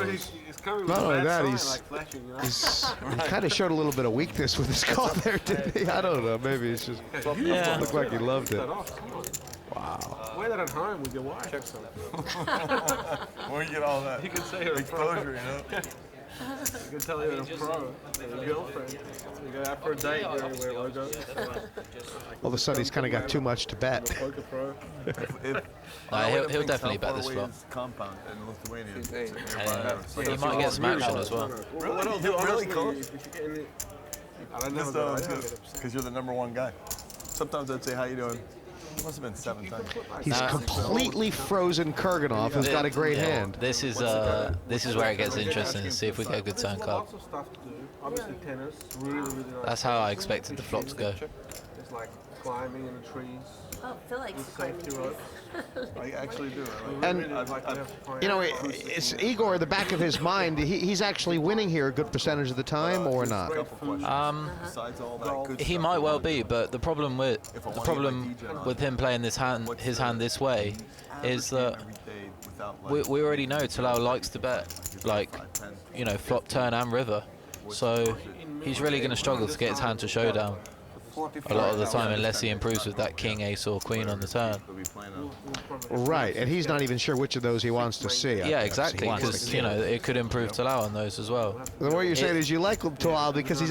calls. Not only that, he kind of showed a little bit of weakness with his call there, didn't he? I don't know. Maybe it's just looked like he loved it. Wow. Wear that at home with your wife. Check something. Where you get all that? You can say you're a pro. exposure, you know? You can tell you're a pro. You're a girlfriend. You go out for a date, you wear logos. All of a sudden, he's kind of got too much to bet. Poker pro. He'll definitely bet this flop. Compound in Lithuania. He might get some action as well. Really? Really close? I don't Just know. because you're the #1 guy. Sometimes I'd say, how you doing? It must have been 7 times. He's completely frozen Kurganov, who's got a great hand. This is where it gets interesting. See if we get a good turn card. Lots of stuff to do. Obviously tennis, really nice. That's how I expected the flop to go. It's like climbing in the trees. Oh, Phil likes with climbing safety trees. ropes. I actually do. And, you know, it's Igor in the back of his mind. He's actually winning here a good percentage of the time, or not? He might well be, but the problem with him playing his hand this way is that we already know Talal likes to bet, like, you know, flop, turn, and river. So he's really going to struggle to get his hand to showdown a lot of the time, unless he improves with that king, ace, or queen on the turn. Right, and he's not even sure which of those he wants to see. Yeah, exactly, because, you know, it could improve Talal on those as well. What you're saying is you like Talal because he's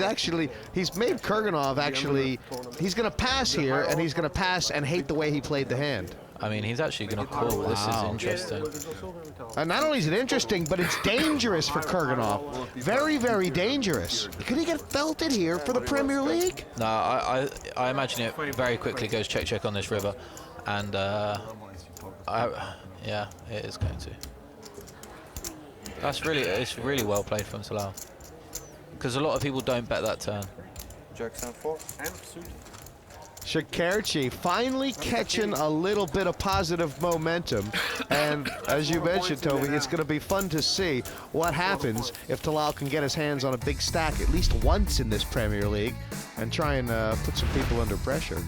made Kurganov actually, he's going to pass here, and he's going to pass and hate the way he played the hand. I mean, he's actually going to call. This is interesting. And not only is it interesting, but it's dangerous for Kurganov. Very, very dangerous. Could he get felted here for the Premier League? No, I imagine it very quickly goes check on this river, and yeah, it is going to. It's really well played from Talal, because a lot of people don't bet that turn. Jackson 4. Shakerchi finally catching a little bit of positive momentum, and as you mentioned, Toby, it's going to be fun to see what happens if Talal can get his hands on a big stack at least once in this Premier League and try and put some people under pressure.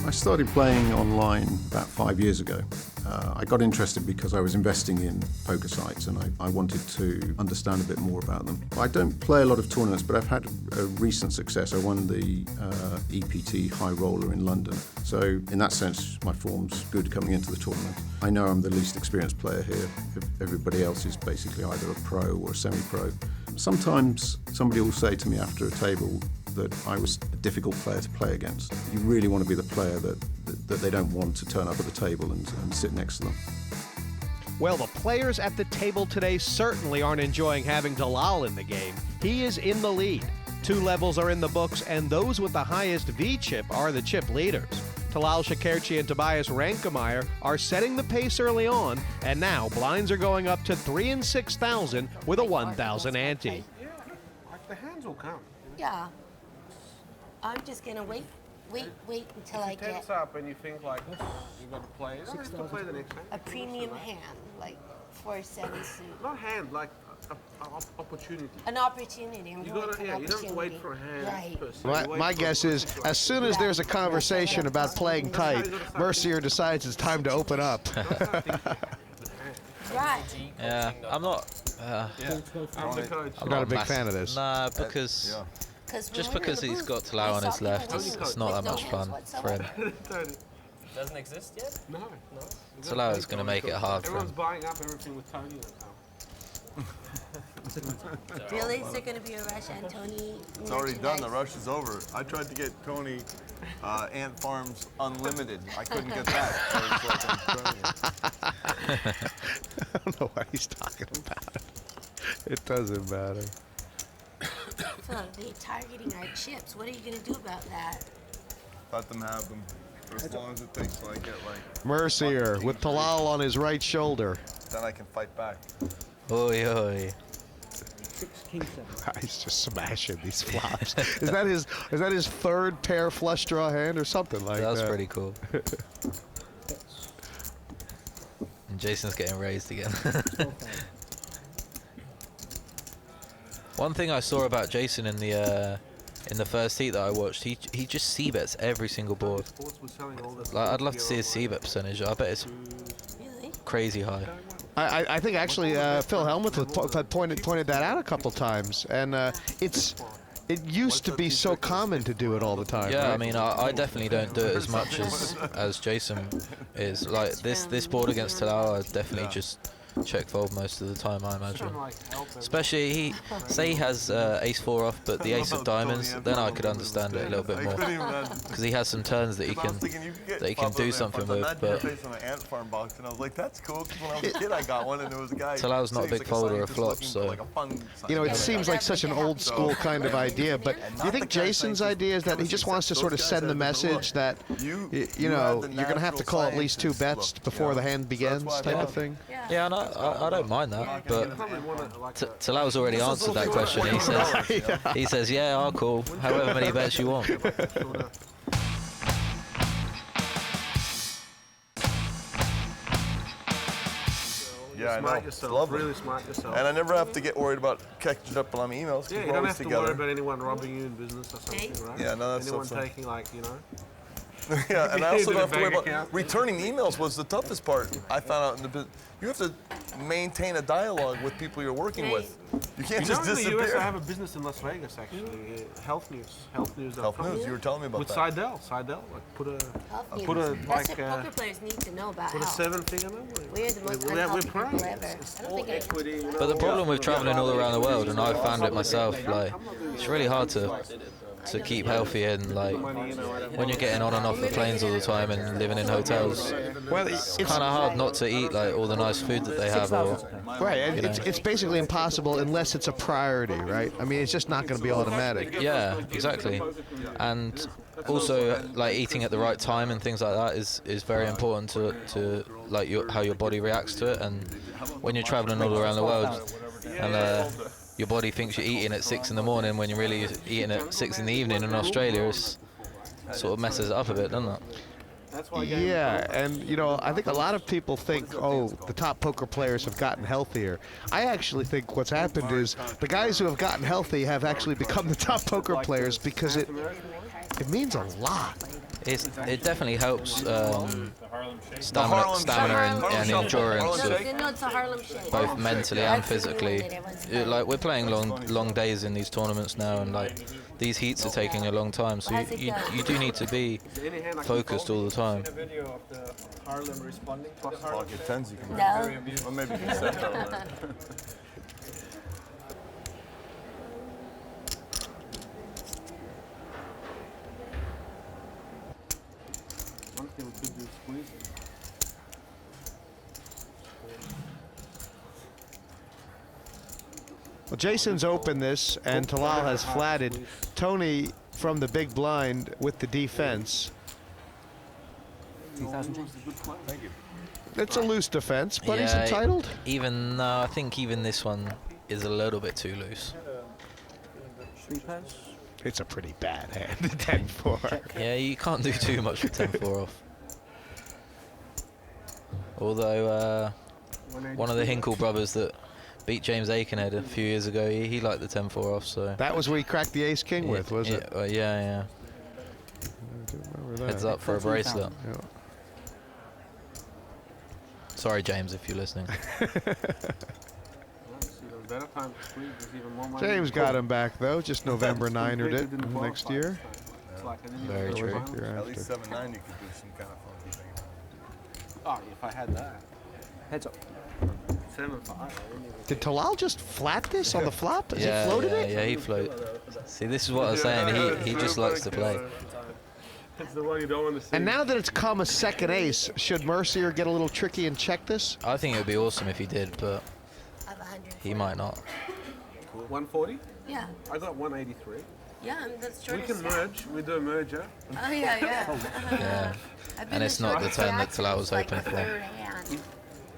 I started playing online about 5 years ago. I got interested because I was investing in poker sites and I wanted to understand a bit more about them. I don't play a lot of tournaments, but I've had a recent success. I won the EPT High Roller in London. So in that sense, my form's good coming into the tournament. I know I'm the least experienced player here. Everybody else is basically either a pro or a semi-pro. Sometimes somebody will say to me after a table that I was a difficult player to play against. You really want to be the player that they don't want to turn up at the table and sit next to them. Well, the players at the table today certainly aren't enjoying having Talal in the game. He is in the lead. 2 levels are in the books, and those with the highest V-chip are the chip leaders. Talal, Shakerchi, and Tobias Reinkemeier are setting the pace early on, and now blinds are going up to 3 and 6,000 with a 1,000 ante. Yeah, like the hands will come. Yeah. I'm just gonna wait until I get tense up and you think like you got to play. You have to play the next hand. a premium hand, like 4-7 suit. Not hand, like an opportunity. An opportunity. You don't have to wait for a hand. Right. Per se. My guess is, as soon as there's a conversation about playing tight, Mercier decides it's time to open up. Right. Yeah, I'm not. I'm not a big fan of this. Nah, because just because he's got Talal on his left, it's not that much fun for him. Doesn't exist yet? No. Talal is going to make it hard for Everyone's him. buying up everything with Tony now. Really? Is there going to be a rush on Tony? It's already done. The rush is over. I tried to get Tony Ant Farms Unlimited. I couldn't get that. I don't know what he's talking about. It doesn't matter. Phil, they're targeting our chips. What are you going to do about that? Let them have them for as long as it takes till I get like... Mercier with Talal on his right shoulder. Then I can fight back. Oi, oi. He's just smashing these flops. Is that his third pair flush draw hand or something like that? That's pretty cool. And Jason's getting raised again. One thing I saw about Jason in the first heat that I watched, he just c-bets every single board. Like, I'd love to see his c-bet percentage. I bet it's crazy high. I think actually Phil Hellmuth had pointed that out a couple times, and it used to be so common to do it all the time. Yeah, right? I mean, I definitely don't do it as much as Jason is. Like this board against Talal, I definitely just check fold most of the time, I imagine. Especially he has ace-4 off, but the ace of diamonds, then I could understand it a little bit more, because he has some turns that he can do something with. But Ant Farm box, and I was like, that's cool. Because when I was a kid, I got one, and there was a guy. Talal's not a big folder of flops, so you know, it seems like such an old school kind of idea. But do you think Jason's idea is that he just wants to sort of send the message that you know you're going to have to call at least 2 bets before the hand begins, type of thing? Yeah, and I don't mind that, but Talal's already answered that question. He says, yeah, I'll call however many bets you want. Yeah, I know. Smart yourself, Lovely. really smart yourself. And I never have to get worried about catching up on my emails. Yeah, you don't have to worry about anyone robbing you in business or something, right? Yeah, no, that's anyone so fun. taking, like, you know. Yeah, and I also don't have to worry about account. returning emails was the toughest part. I found out in the business. You have to maintain a dialogue with people you're working with. You can't just In the disappear. US, I have a business in Las Vegas, actually. Health News. Healthnews.com. Health News, you were telling me about with that. Seidel, like put a That's like what poker players need to know about put a health. 7-figure number. We're the most we're unhealthy praying. people ever. I don't think equity. But the problem with traveling all around the world, and I've found it myself, like it's really hard to keep healthy, and like when you're getting on and off the planes all the time and living in hotels, well, it's kind of hard not to eat like all the nice food that they have. Right, and it's basically impossible unless it's a priority, right? I mean, it's just not going to be automatic. Yeah, exactly. And also, like eating at the right time and things like that is very important to like how your body reacts to it. And when you're traveling all around the world, and your body thinks you're eating at 6 in the morning when you're really eating at 6 in the evening in Australia, it sort of messes it up a bit, doesn't it? Yeah, and you know, I think a lot of people think, oh, the top poker players have gotten healthier. I actually think what's happened is the guys who have gotten healthy have actually become the top poker players because it means a lot. It definitely helps stamina and endurance, both mentally and physically. Like we're playing long days in these tournaments now, and like these heats are taking a long time, so you do need to be focused all the time. Pocket tens you can No. Or maybe you can set that there. Well, Jason's opened this, and Talal has flatted. Tony from the big blind with the defense. 2,000. Thank you. It's a loose defense, but he's Yeah, entitled. I think even this one is a little bit too loose. It's a pretty bad hand, 10-4. Yeah, you can't do too much with 10-4 off. Although one of the Hinkle brothers that beat James Aikenhead a few years ago, he liked the 10-4 off. So that was where he cracked the ace-king with, was it? Yeah. Heads up for a bracelet. Yeah. Sorry, James, if you're listening. James got him back, though. Just November 9'd it next year. Very true. At least 7-9 you could do some kind of funky thing. Oh, if I had that. Heads up. 7-5. Did Talal just flat this on the flop? Has he Yeah, floated it? Yeah, he floated. See, this is what I was saying. He just likes to play. It's the one you don't want to see. And now that it's come a second ace, should Mercier get a little tricky and check this? I think it would be awesome if he did, but he might not. 140? Yeah. I got 183. Yeah, that's short. We can merge. We do a merger. Oh, yeah. Yeah. And it's not the turn that Talal was hoping for.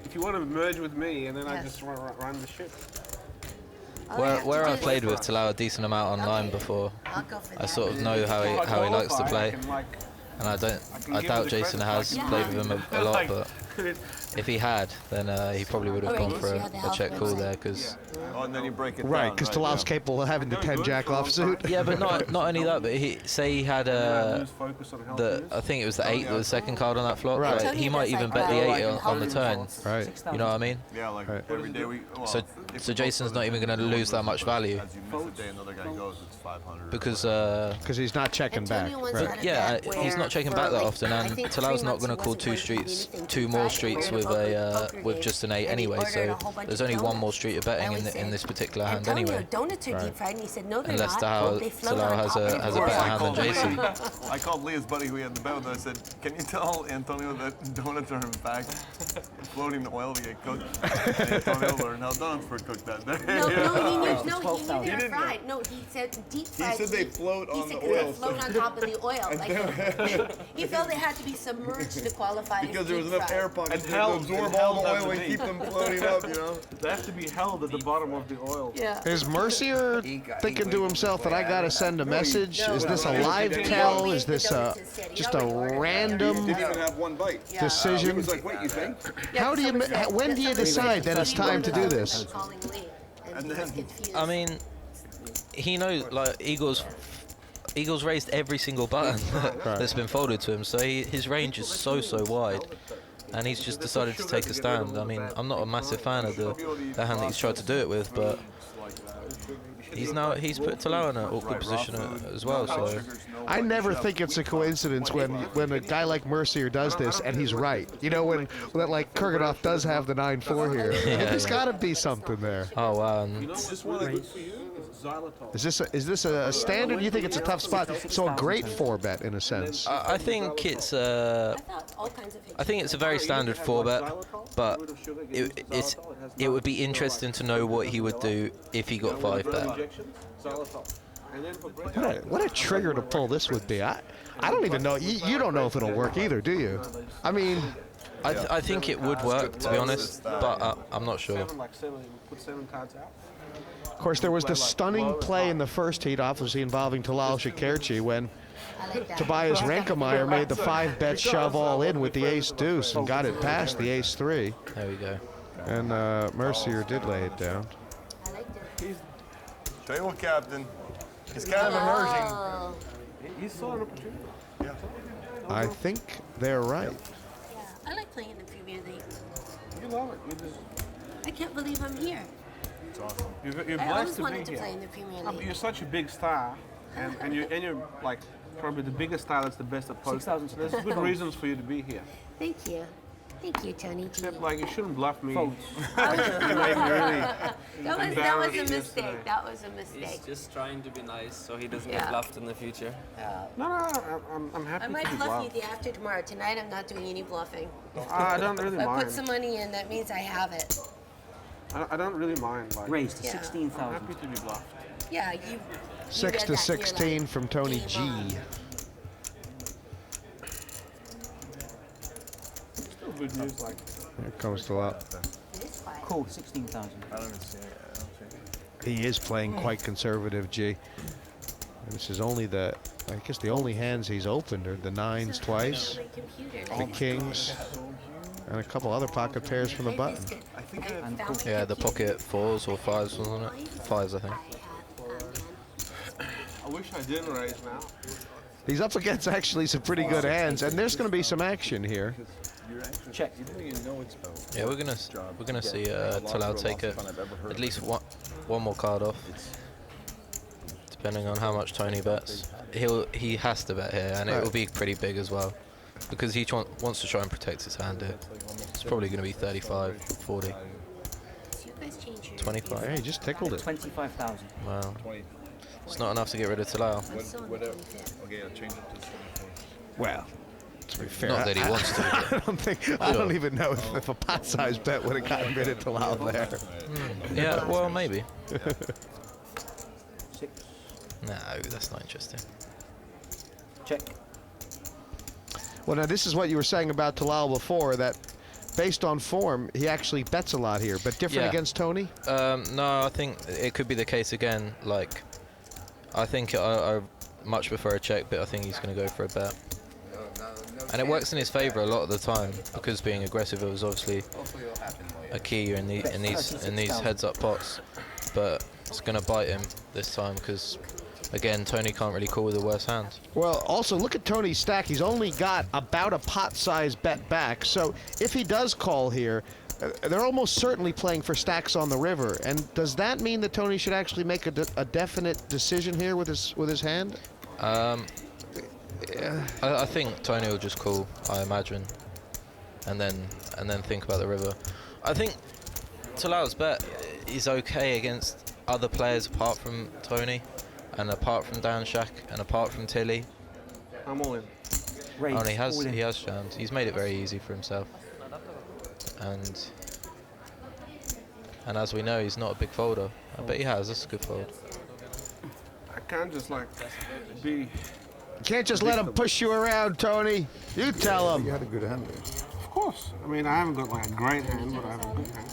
If you want to merge with me, and then I just run the ship. Where I've played with Talal a decent amount online before, I sort of know how he likes to play, and I doubt Jason has played with him a lot, but if he had, then he probably would have gone for a check call there, because and then you break it right, because Talal's capable of having the 10-jack offsuit. Yeah, but not only that, but he had I think it was the 8 that was the second card on that flop. Right. Like, he might even bet the 8 on the turn. Right. You know what I mean? Yeah, like every day we. Well, So Jason's not even going to lose that much value. As you miss a day, another guy goes, it's 500. Because he's not checking back. Right. Yeah, he's not checking back that often, and Talal's not going to call two more streets with just an 8 anyway. So there's only one more street of betting in this particular hand anyway. Donuts are deep fried, and he said, no, they're Unless not. Talal has a better hand than Jason. I called Leah's buddy who he had the bet with, and I said, "Can you tell Antonio that donuts are in fact floating the oil to get cooked. And Toby learned how Donford cooked that day. No, he knew they're fried. No, he said deep fried. He said they float on the oil. He said they float on top of the oil. He felt they had to be submerged to qualify as because there was deep enough fried. air pockets to absorb all the oil and keep them floating up, you know? They have to be held at the bottom of the oil. Yeah. Is Mercier thinking to himself that I gotta send a message? Is this a live tell? Is this just a random Didn't even have one bite. decision? He was like, "Wait, you think?" How do you? When do you decide that it's time to do this? And then, I mean, he knows, like, Igor's raised every single button that's been folded to him, so his range is so wide, and he's just decided to take a stand. I mean, I'm not a massive fan of the hand that he's tried to do it with, but he's put Talal in an awkward position as well. So I never think it's a coincidence when a guy like Mercier does this and he's right. You know, when like Kurganov does have the 9-4 here. There's got to be something there. Oh wow! You know, this one is good for you. Is this a standard? You think it's a tough spot? So a great 4-bet in a sense. I think it's a very standard 4-bet, but it would be interesting to know what he would do if he got 5-bet. What a trigger to pull this would be. I don't even know. You don't know if it'll work either, do you? I mean, I think it would work, to be honest, but I'm not sure. Of course, there was the stunning play in the first heat, obviously involving Talal Shakerchi, when Tobias Reinkemeier made the 5-bet shove all in with the ace-deuce and got it past the ace-3. There we go. And Mercier did lay it down. table captain. It's kind of emerging. He saw an opportunity. Yeah. I think they're right. I like playing in the Premier League. You love it. I can't believe I'm here. It's awesome. You're I blessed always to wanted be to here. play in the Premier League. You're such a big star, and you're like probably the biggest star that's the best at poker. So there's good reasons for you to be here. Thank you. Thank you, Tony. Except like you shouldn't bluff me. That was a mistake. That was a mistake. He's just trying to be nice so he doesn't get bluffed in the future. No, I'm happy I might to be bluff you bluffed. the after tomorrow. Tonight I'm not doing any bluffing. I don't really If I mind. put some money in, that means I have it. I don't really mind. Like, Raised to Yeah. 16,000. I'm happy to be bluffed. Yeah, you. 6 to 16 from Tony G. Still good news, like. Here comes Talal. Cool, 16,000. I don't even see it. He is playing quite conservative, G. This is only the only hands he's opened are the 9s twice, the kings, and a couple other pocket pairs from the button. Yeah, the pocket 4s or 5s, wasn't it? 5s, I think. I wish I didn't raise now. He's up against actually some pretty good hands, and there's going to be some action here. Check. Yeah, we're gonna see Talal take at least one more card off, depending on how much Tony bets. He has to bet here, and it will be pretty big as well, because he wants to try and protect his hand here. It's probably going to be 35, 40, 25. Hey, he just tickled it. 25,000. Wow. It's not enough to get rid of Talal. Okay, I'll change it to 74. Well, to be fair, Not that he wants to. I don't even know if a pot-sized bet would have gotten rid of Talal there. Yeah, well, maybe. 6. No, that's not interesting. Check. Well, now this is what you were saying about Talal before, that based on form, he actually bets a lot here, but different against Tony? No, I think it could be the case again. Like, I think I much prefer a check, but I think he's going to go for a bet. And it works in his favour a lot of the time, because being aggressive is obviously a key in these heads-up pots. But it's going to bite him this time, because again, Tony can't really call with a worse hand. Well, also look at Tony's stack. He's only got about a pot-sized bet back. So if he does call here, they're almost certainly playing for stacks on the river. And does that mean that Tony should actually make a definite decision here with his hand? I think Tony will just call, I imagine, and then think about the river. I think Talal's bet is okay against other players apart from Tony, and apart from Dan Shak, and apart from Tilly. I'm all in. Oh, and he has jammed. He's made it very easy for himself. and as we know, he's not a big folder. I bet he has. That's a good fold. I can't just like be. You can't just let him push you around, Tony. You tell him. You had a good hand there. Of course. I mean, I haven't got like a great hand, but I have a good hand.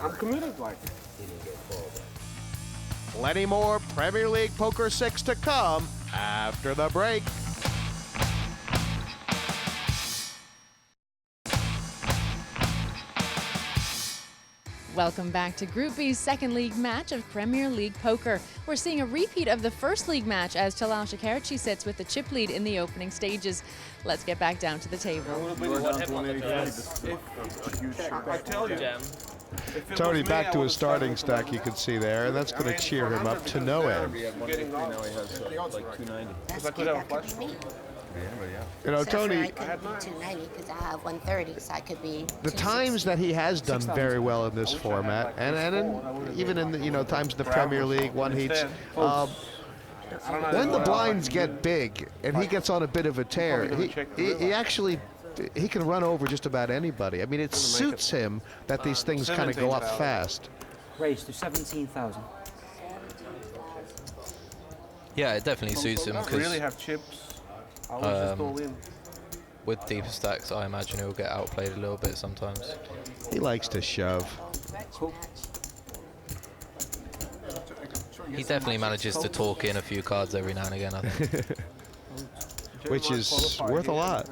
I'm committed, like. Plenty more Premier League Poker 6 to come after the break. Welcome back to Group B's second league match of Premier League Poker. We're seeing a repeat of the first league match as Talal Shakerchi sits with the chip lead in the opening stages. Let's get back down to the table. I tell you. Tony back to his starting stack, you can see there, and that's going to cheer him up to no end. Now he has like 290. That's good. That could be me. You know, Except Tony, I could be 290 because I have 130, so I could be. the times that he has done very well in this format, and even in the, you know, times in the Premier League one heats, when the blinds get big and he gets on a bit of a tear, he actually. He can run over just about anybody. I mean, it suits him that these things kind of go up fast. Raise to 17,000. Yeah, it definitely suits him I because really have chips. I was just all in. with deeper stacks, I imagine he'll get outplayed a little bit sometimes. He likes to shove. He definitely manages to talk in a few cards every now and again, I think. Which is worth a lot.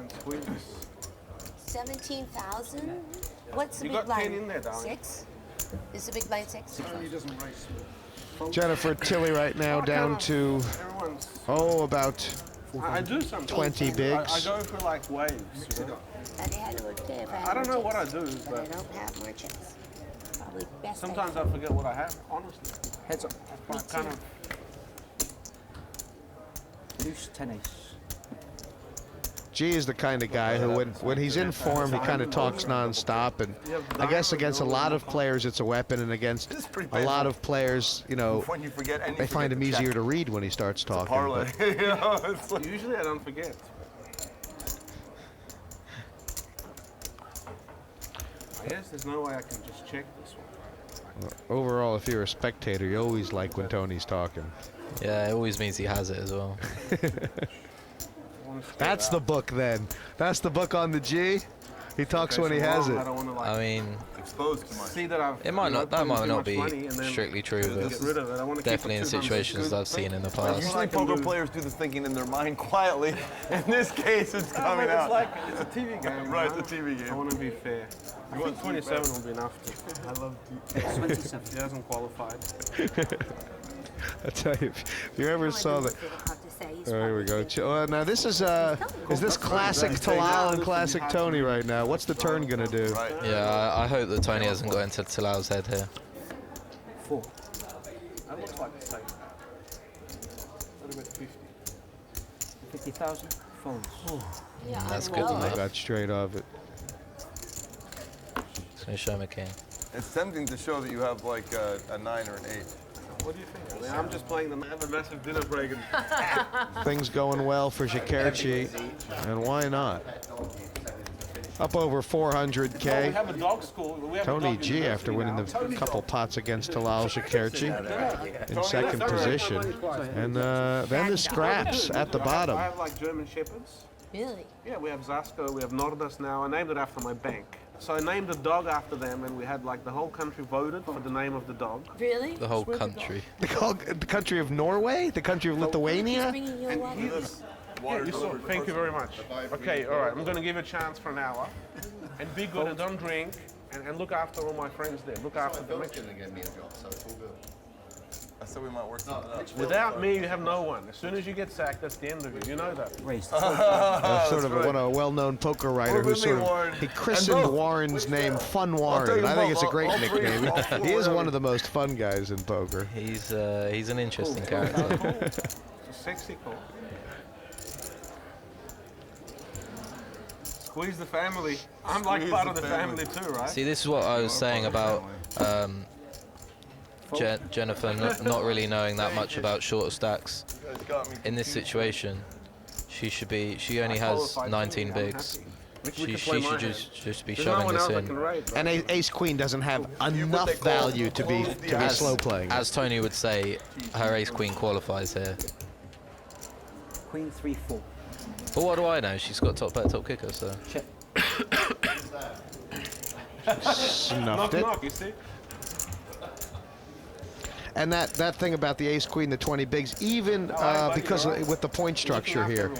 17,000? What's the You big got 10 in blind? there, darling. 6? Is the big blind 6? Jennifer Tilly right now down to, about I do sometimes. 20 bigs. I go for like waves. You know? I don't know what I do, but I but don't have more chips. Probably best. sometimes I forget what I have, honestly. Heads up. I kind of. Deuce, 10 ace. G is the kind of guy who, when he's in form, he kind of talks non-stop, and I guess against a lot of players it's a weapon, and against a lot of players, you know, they find him easier to read when he starts talking. but- Usually I don't forget. I guess there's no way I can just check this one. Overall, if you're a spectator, you always like when Tony's talking. Yeah, it always means he has it as well. That's the book then. That's the book on the G. He talks when he has it. I mean, See that I've, it might not. That might not be money and then strictly true, get rid of it. I wanna but keep definitely it in 200. situations I've seen in the past. Usually poker players do the thinking in their mind quietly. In this case, it's coming out. It's like it's a TV game. Right, you know? it's a TV game. I want to be fair. I think 27 will be enough. I love 27. He hasn't qualified. I tell you, if you ever saw that. Oh, here we go. Now this is this classic Talal and classic Tony right now? What's the turn gonna do? Yeah, I hope that Tony hasn't got into Talal's head here. 4. That looks like the same. What about 50? 50,000. Phones. That's good. I got straight off it. It's gonna show him a king. It's tempting to show that you have like a 9 or an 8. What do you think? I mean, I'm just playing the massive dinner break. Things going well for Shakerchi, and why not? Up over 400K. We have a dog school. We have a Tony dog G, university after winning now. the couple pots against Talal Shakerchi in second position, and then the scraps at the bottom. I have like German Shepherds. Really? Yeah, we have Zasko, we have Nordas now. I named it after my bank. So I named the dog after them, and we had like the whole country voted for the name of the dog. Really? The whole country. The country of Norway? The country of Lithuania? Thank you very much. Okay, all right. I'm going to give you a chance for an hour. And be good and don't drink. And look after all my friends there. Look after them. I said we might work something out. Without me, you have no one. As soon as you get sacked, that's the end of you. You know that. That's sort of a well-known poker writer who sort of, he christened Warren's name Fun Warren, and I think it's a great nickname. He is one of the most fun guys in poker. He's an interesting character. It's a sexy call. Squeeze the family. I'm like part of the family too, right? See, this is what I was saying about Jennifer not really knowing that much about shorter stacks. In this situation, She only has 19 bigs. She should just be shoving this in. And ace queen doesn't have enough value to be slow playing. As Tony would say, her ace queen qualifies here. Queen 3-4. But what do I know? She's got top pair, top kicker, so. Check. Snuffed it. Knock, you see? And that thing about the ace queen, the 20 bigs, even because with the point structure here,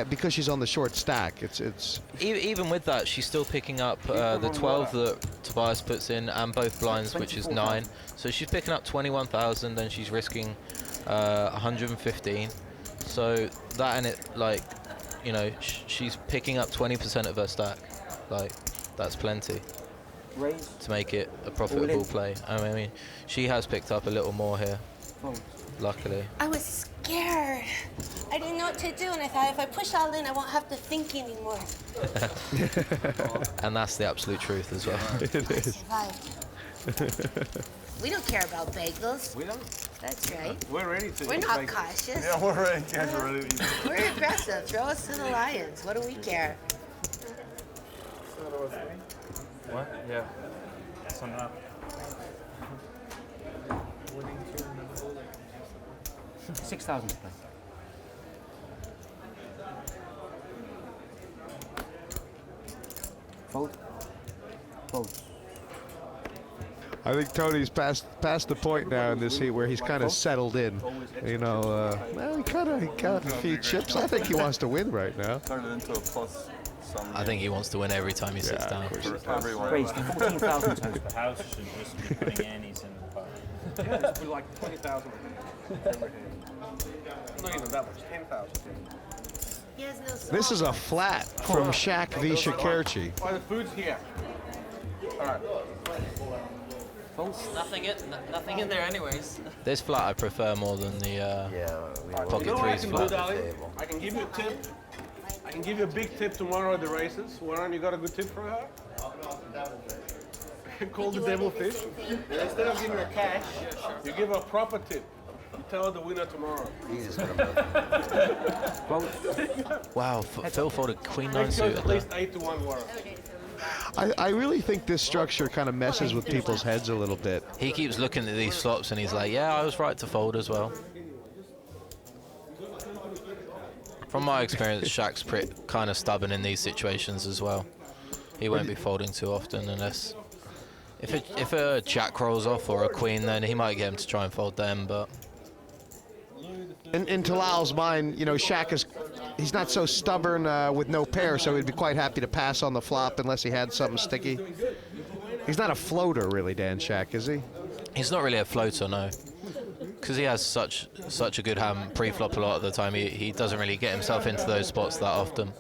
because she's on the short stack, it's even with that, she's still picking up the 12 that Tobias puts in and both blinds, which is 9. So she's picking up 21,000, then she's risking 115. So that and it, like, you know, she's picking up 20% of her stack. Like, that's plenty to make it a profitable play. I mean, she has picked up a little more here, luckily. I was scared. I didn't know what to do, and I thought if I push all in, I won't have to think anymore. And that's the absolute truth as well. It is. We don't care about bagels. We don't? That's right. We're ready to We're eat not bagels. cautious. Yeah, we're ready. Guys are ready to eat. We're aggressive. Throw us to the lions. What do we care? What? Yeah. So now. $6,000 to play. Fold. Fold. I think Tony's past the point now in this heat where he's kind of settled in. You know, well, he got a few chips. I think he wants to win right now. Turn it into a plus. I think he wants to win every time he sits down. Raised to 14,000. The house should just be putting annies in the pot. Yeah, just put like 20,000 every hand. Not even that much, 10,000. He has no sauce. This is a flat from Shak v. Shakerchi. Oh, the food's here. All right. Nothing in there anyways. This flat I prefer more than the pocket You know what I threes can do, flat. darling? I can give you a tip. I can give you a big tip tomorrow at the races. Warren, you got a good tip for her? Call the devilfish. And instead of giving her cash, you give her a proper tip. You tell her the winner tomorrow. Wow, Phil folded queen 9 Make sure suited it's at there. least 8-1, Warren. I really think this structure kind of messes with people's heads a little bit. He keeps looking at these flops and he's like, yeah, I was right to fold as well. From my experience, Shak's kind of stubborn in these situations as well. He won't be folding too often unless... If a jack rolls off or a queen, then he might get him to try and fold them, but... In Talal's mind, you know, Shak he's not so stubborn with no pair, so he'd be quite happy to pass on the flop unless he had something sticky. He's not a floater, really, Dan Shak, is he? He's not really a floater, no. Because he has such a good hand pre-flop a lot of the time, he doesn't really get himself into those spots that often.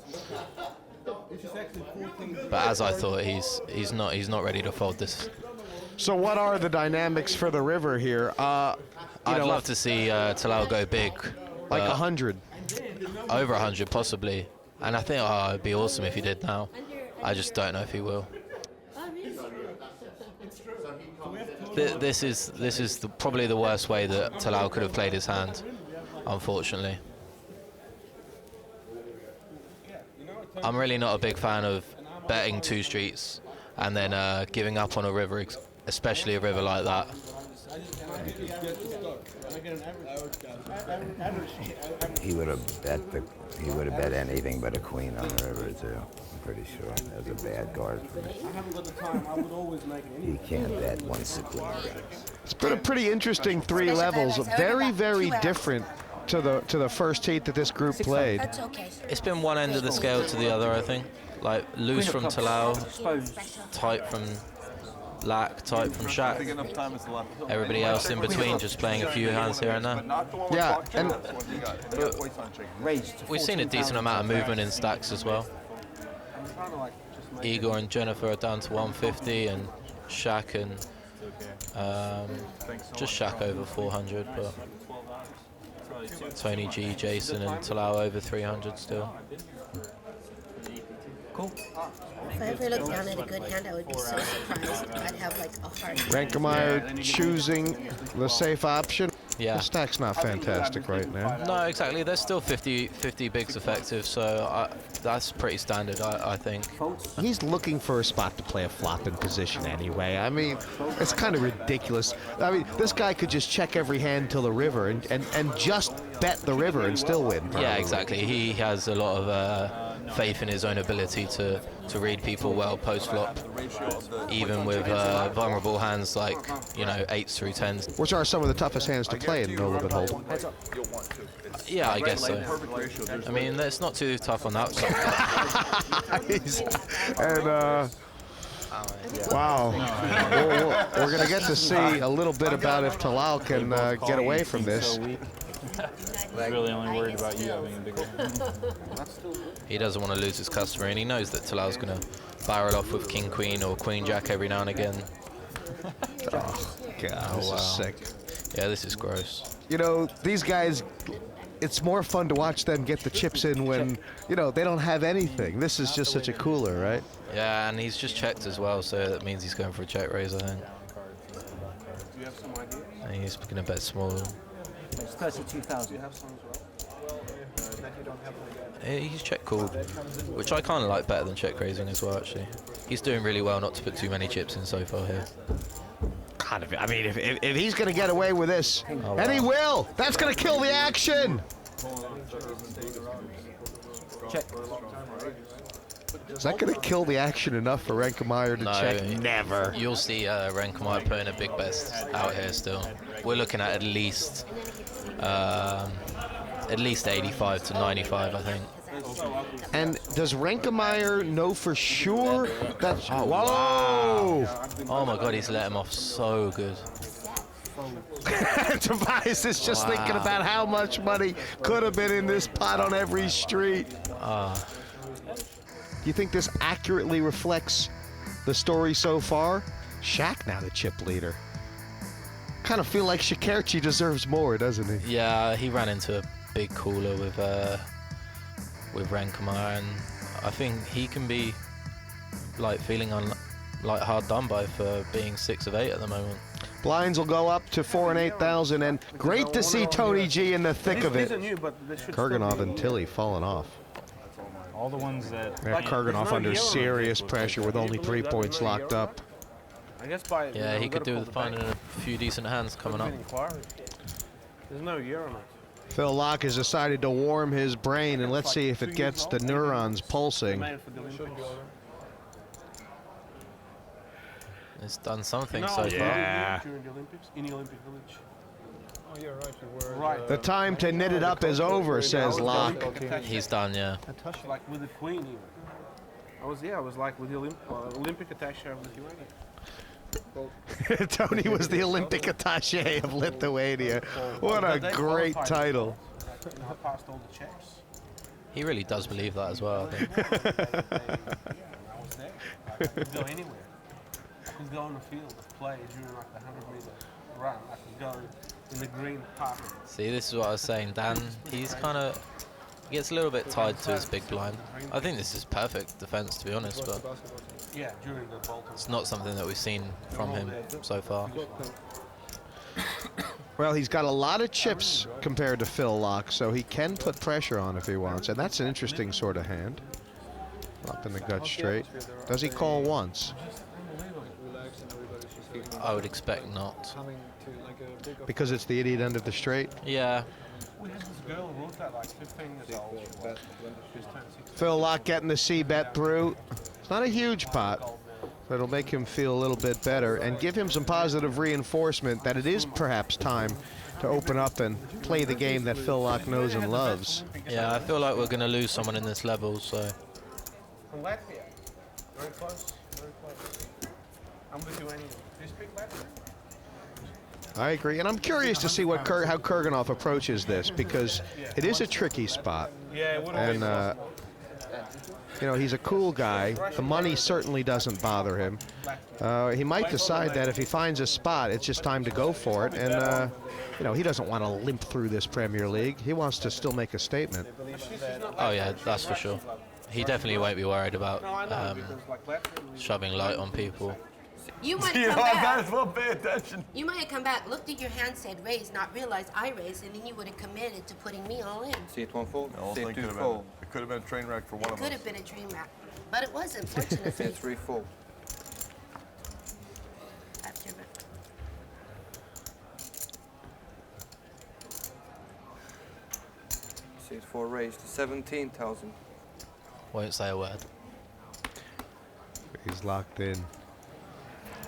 But as I thought, he's not ready to fold this. So what are the dynamics for the river here? I'd love to see Talal go big. Like 100. Over 100, possibly. And I think it'd be awesome if he did now. I just don't know if he will. This is probably the worst way that Talal could have played his hand, unfortunately. I'm really not a big fan of betting 2 streets and then giving up on a river, especially a river like that. He would have bet anything but a queen on the river too. I'm pretty sure that was a bad card for me. He can't bet once the queen bets. It's been a pretty interesting 3 levels, very different to the first heat that this group played. That's okay. It's been one end of the scale to the other, I think. Like loose from Talal, tight from Laak, tight from Shak. Everybody else in between just playing a few hands here and there. Yeah, and we've seen a decent amount of movement in stacks as well. Igor and Jennifer are down to 150, and Shak and just Shak over 400, but Tony G, Jason, and Talal over 300 still. Cool. If I ever look down at a good hand, I would be so surprised. I'd have like a hard Reinkemeier choosing the safe option. Yeah. The stack's not fantastic right now. No, exactly. There's still 50 bigs effective, so that's pretty standard, I think. He's looking for a spot to play a flop in position anyway. I mean, it's kind of ridiculous. I mean, this guy could just check every hand till the river and just bet the river and still win. Probably. Yeah, exactly. He has a lot of faith in his own ability to read people well post-flop, even with vulnerable hands like, you know, 8s through 10s. Which are some of the toughest hands to play in no limit hold. Yeah, I guess so. I mean, it's not too tough on that side. And, wow. We're going to get to see a little bit about if Talal can get away from this. He's really only worried about you having a bigger hand. He doesn't want to lose his customer, and he knows that Talal's going to barrel off with King Queen or Queen Jack every now and again. Oh, God, this is sick. Yeah, this is gross. You know, these guys, it's more fun to watch them get the chips in when, you know, they don't have anything. This is just such a cooler, right? Yeah, and he's just checked as well, so that means he's going for a check raise, I think. And he's going to bet small. It's 32,000. He's check called, which I kind of like better than check raising as well, actually. He's doing really well not to put too many chips in so far here. God, I mean, if he's going to get away with this, and he will, that's going to kill the action. Check. Is that going to kill the action enough for Reinkemeier to check? Never. You'll see Reinkemeier putting a big best out here still. We're looking at least 85 to 95, I think. And does Reinkemeier know for sure that? Oh, wow. Oh my God, he's let him off so good. Tobias is just thinking about how much money could have been in this pot on every street. Do you think this accurately reflects the story so far? Shak now the chip leader. Kind of feel like Shakerchi deserves more, doesn't he? Yeah, he ran into a big cooler with Reinkemeier, and I think he can be like feeling like hard done by for being 6 of 8 at the moment. Blinds will go up to 4 and 8,000, and great to see Tony G in the thick of it. Kurganov and Tilly falling off. All the ones that... Yeah, Kurganov under serious pressure with only 3 points locked up. Yeah, he could do with finding a few decent hands coming up. There's no year on it. Phil Laak has decided to warm his brain, and let's see if it gets the neurons pulsing. It's done something so far. Yeah. During the Olympics, in the Olympic Village. Oh, yeah, right. You were. The time to knit it up is over, says Laak. He's done, yeah. Like with the Queen, even. I was like with the Olympic attaché of Lithuania. Tony was the Olympic attaché of Lithuania. What a great title. I passed all the checks. He really does believe that as well, I think. I was there. I could go anywhere. I could go on the field of play during like the 100-meter run. I could go in the green park. See, this is what I was saying, Dan. He's kind of gets a little bit tied to his big blind. I think this is perfect defense, to be honest, but yeah, during the Bolton. It's not something that we've seen from him so far. Well, he's got a lot of chips compared to Phil Laak, so he can put pressure on if he wants, and that's an interesting sort of hand. Up in the gut straight. Does he call once? I would expect not. Because it's the idiot end of the straight? Yeah. We had this girl who wrote that like 15 years old. Phil Laak getting the C-bet through. It's not a huge pot, but it'll make him feel a little bit better and give him some positive reinforcement that it is perhaps time to open up and play the game that Phil Laak knows and loves. Yeah, I feel like we're going to lose someone in this level, so... From Latvia. Very close, very close. I'm with you anyway. Do you speak Latvian? I agree, and I'm curious to see what how Kurganov approaches this, because it is a tricky spot. And, you know, he's a cool guy. The money certainly doesn't bother him. He might decide that if he finds a spot, it's just time to go for it. And, you know, he doesn't want to limp through this Premier League. He wants to still make a statement. Oh, yeah, that's for sure. He definitely won't be worried about shoving light on people. You might You come know, I back. might as well pay attention. You might have come back, looked at your hand, said raise, not realized I raised, and then you would have committed to putting me all in. See it 1 fold. The whole See thing it could 2 have fold. been, it could have been a train wreck for one It of could us. have been a train wreck, but it wasn't, See fortunately. it 3 fold. After it. See it 4 raised. 17,000. Won't say a word. He's locked in.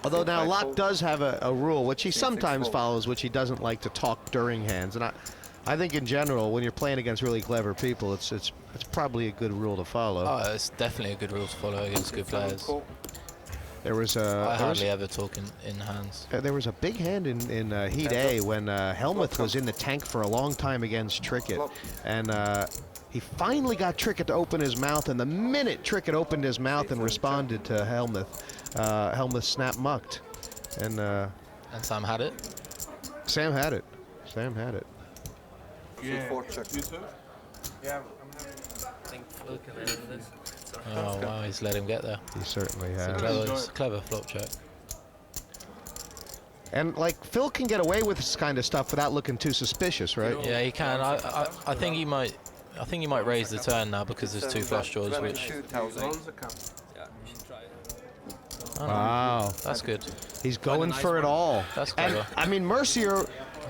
Although now Laak does have a rule, which he sometimes follows, which he doesn't like to talk during hands. And I think in general, when you're playing against really clever people, it's probably a good rule to follow. Oh, it's definitely a good rule to follow against good players. There was I hardly ever talk in hands. There was a big hand in Heat A when Hellmuth was in the tank for a long time against Trickett. And he finally got Trickett to open his mouth, and the minute Trickett opened his mouth and responded to Hellmuth, Hellmuth snap mucked. And Sam had it? Sam had it. Sam had it. Yeah. 4 check. You too? Yeah, I'm having I think Phil can handle this. Oh, wow, he's let him get there. He certainly It's a has. it's a clever flop check. And like Phil can get away with this kind of stuff without looking too suspicious, right? Yeah, he can. I think he might. I think he might raise the turn now because there's 2 flush draws, which. Yeah, you should try it. Oh, Wow. That's good. He's going for it all. That's And clever. I mean, Mercier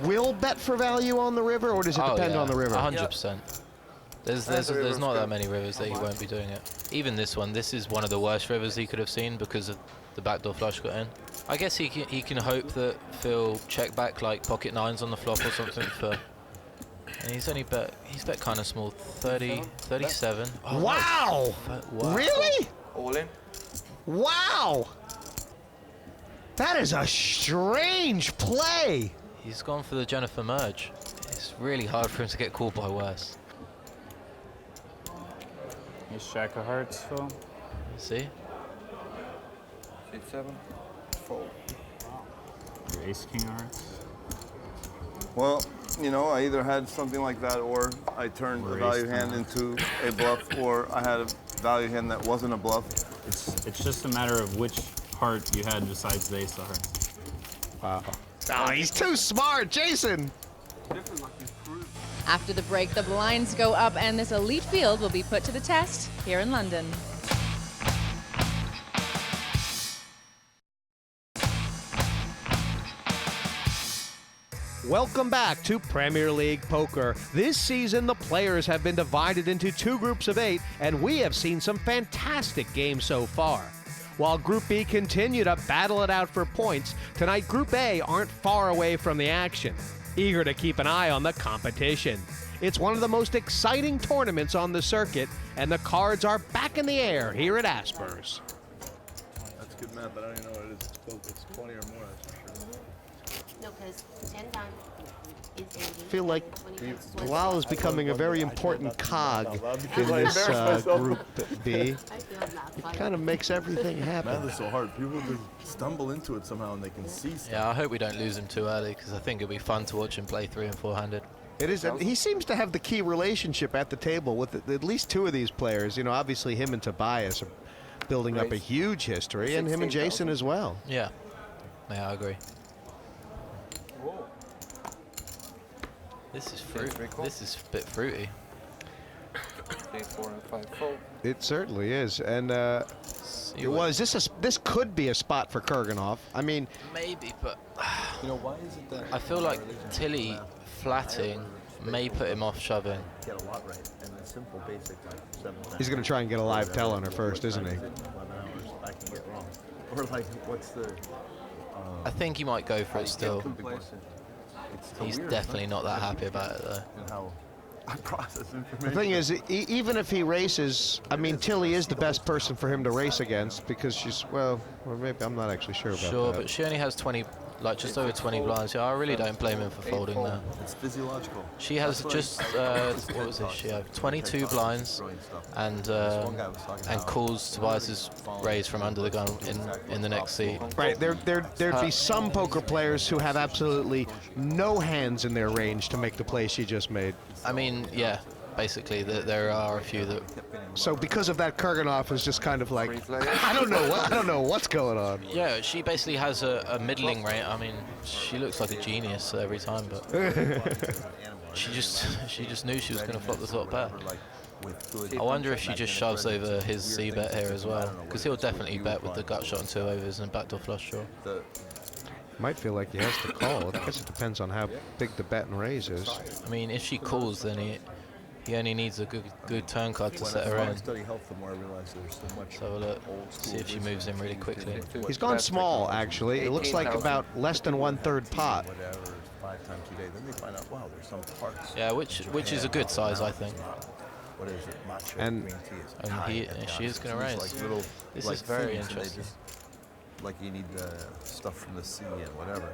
will bet for value on the river, or does it depend on the river? 100%. There's not that many rivers that he won't be doing it. Even this one. This is one of the worst rivers he could have seen because of the backdoor flush got in. I guess he can hope that Phil check back like pocket 9s on the flop or something for. And he's bet kind of small, 30, 37. Oh, Wow! Wow. Really? All in. Wow! That is a strange play. He's gone for the Jennifer merge. It's really hard for him to get called by worse. Is Shak of hearts, Phil? See? See it 7. Fold. Your ace king of hearts? Well, you know, I either had something like that, or I turned a value hand into a bluff, or I had a value hand that wasn't a bluff. It's just a matter of which heart you had besides the ace of hearts. Wow. Oh, he's too smart, Jason. After the break, the blinds go up and this elite field will be put to the test here in London. Welcome back to Premier League Poker. This season, the players have been divided into 2 groups of 8, and we have seen some fantastic games so far. While Group B continue to battle it out for points, tonight Group A aren't far away from the action, eager to keep an eye on the competition. It's one of the most exciting tournaments on the circuit, and the cards are back in the air here at Asper's. That's good math, but I don't even know what it is. It's 20 or more, that's for sure. No, because 10 times is 80. I feel like 20 times is Talal is becoming a very important cog in I this embarrassed myself. Group B. I feel not It kind of makes everything happen. Math is so hard. People just stumble into it somehow and they can see stuff. Yeah, I hope we don't lose him too early because I think it'll be fun to watch him play 3 and 4-handed. It is. He seems to have the key relationship at the table with at least 2 of these players. You know, obviously him and Tobias are building up a huge history, and him and Jason as well. Yeah. Yeah, I agree. This is fruit. This is a bit fruity. 3, 4, and 5 fold. It certainly is. And this could be a spot for Kurganov. I mean, maybe, but You know, why is it that I feel like Tilly flatting may put him off shoving. get a lot right and the simple basic like 7 he's going to try and get a live tell on her first, isn't he? 11 hours I can get wrong. Or like, what's the I think he might go for it still. so He's weird, definitely not that happy about it though. and how I process information. The thing is, even if he races, I mean, Tilly is the best person for him to race against because she's, well, or maybe I'm not actually sure about Sure, that. but she only has 20, like just over 20 blinds. Yeah, I really don't blame him for folding there. It's physiological. She has just, what was this? She had 22 blinds and calls Tobias's raise from under the gun in the next seat. Right, there'd be some poker players who have absolutely no hands in their range to make the play she just made. I mean, yeah, basically, there are a few that. So because of that, Kurganov is just kind of like, I don't know what's going on. Yeah, she basically has a middling rate. I mean, she looks like a genius every time, but she just knew she was going to flop the top pair. I wonder if she just shoves over his C bet here as well, because he'll definitely bet with the gut shot and 2 overs and backdoor flush draw. Might feel like he has to call. I guess it depends on how big the bet and raise is. I mean, if she calls, then he only needs a good turn card to set her in. So have a look, see if she moves in really quickly. He's gone small, actually. It looks like about less than 1/3 pot. Yeah, which is a good size, I think. What is it? Matcha, and she is going to raise. This is very interesting. Like you need the stuff from the sea and whatever.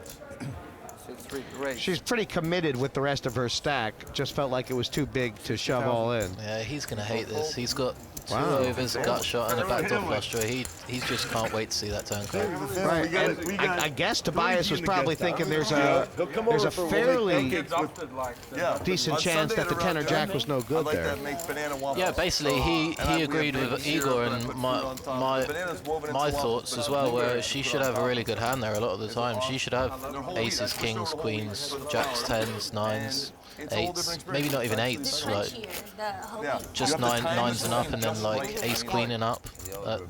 She's pretty committed with the rest of her stack. Just felt like it was too big to shove all in. Yeah, he's going to hate this. He's got 2 overs, a gut shot, and a backdoor flush draw. He just can't wait to see that turn card. Right, and I guess Tobias was probably thinking there's a fairly decent chance that the 10 or jack was no good there. Yeah, basically he agreed with Igor and my thoughts as well, where she should have a really good hand there a lot of the time. She should have aces, kings, queens, jacks, 10s, 9s, 8s, maybe not even 8s, like just 9s and up, and then like ace queen and up.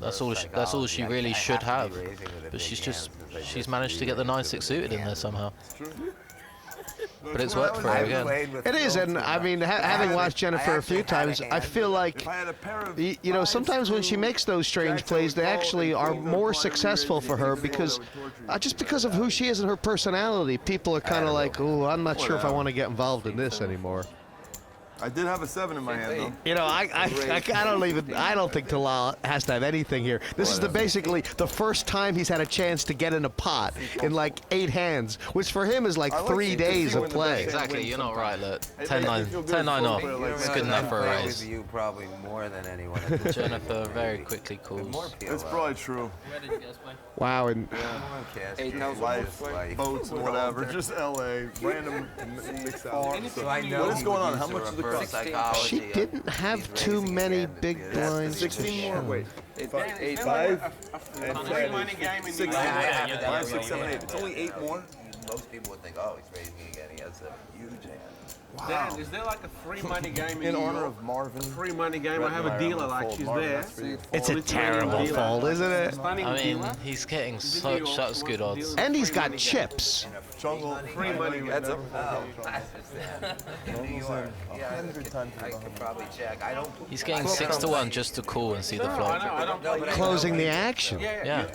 That's all she really should have. But she's managed to get the 9-6 suited in there somehow. But it's worked for her again. It is, and I mean, having watched Jennifer a few times, I feel like, you know, sometimes when she makes those strange plays, they actually are more successful for her because, just because of who she is and her personality, people are kind of like, oh, I'm not sure if I want to get involved in this anymore. I did have a 7 in my hand, though. You know, I don't think Talal has to have anything here. This is basically the first time he's had a chance to get in a pot in like 8 hands, which for him is like 3 days of play. Exactly, you're not right, look. 10-9 off. It's good enough for a raise. You probably more than anyone. Jennifer very quickly calls. It's probably true. Wow, and 8,000 life, boats, whatever, just LA, random mix out. What is going on? How much is the cost? She didn't have too many big blinds. 16 more. Wait. 5 and 10. 6, 7, 8. It's only 8 more. Most people would think, oh, he's raising again. He has a huge hand. Wow. Dan, is there like a free money game in honor of Marvin? Free money game. I have a dealer like she's there. It's a terrible fold, isn't it? I mean, he's getting such good odds. And he's got chips. Jungle, free money. That's a I could probably check. He's getting 6-1 just to call and see the flop. Closing the action. Yeah.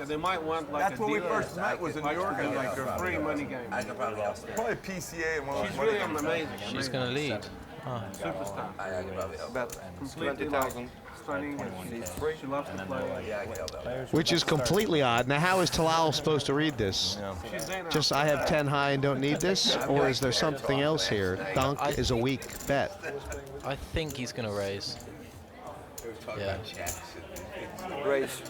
And they might want like that's when we first met was in New York and like a free money game. I could probably probably PCA and one. She's really amazing. She's gonna lead. Oh. Superstar. I could probably help. Bet Completely 20,000. Stunning. She loves to play. Which is completely odd. Now, how is Talal supposed to read this? Just I have 10 high and don't need this, or is there something else here? Donk is a weak bet. I think he's gonna raise. Yeah. Raise.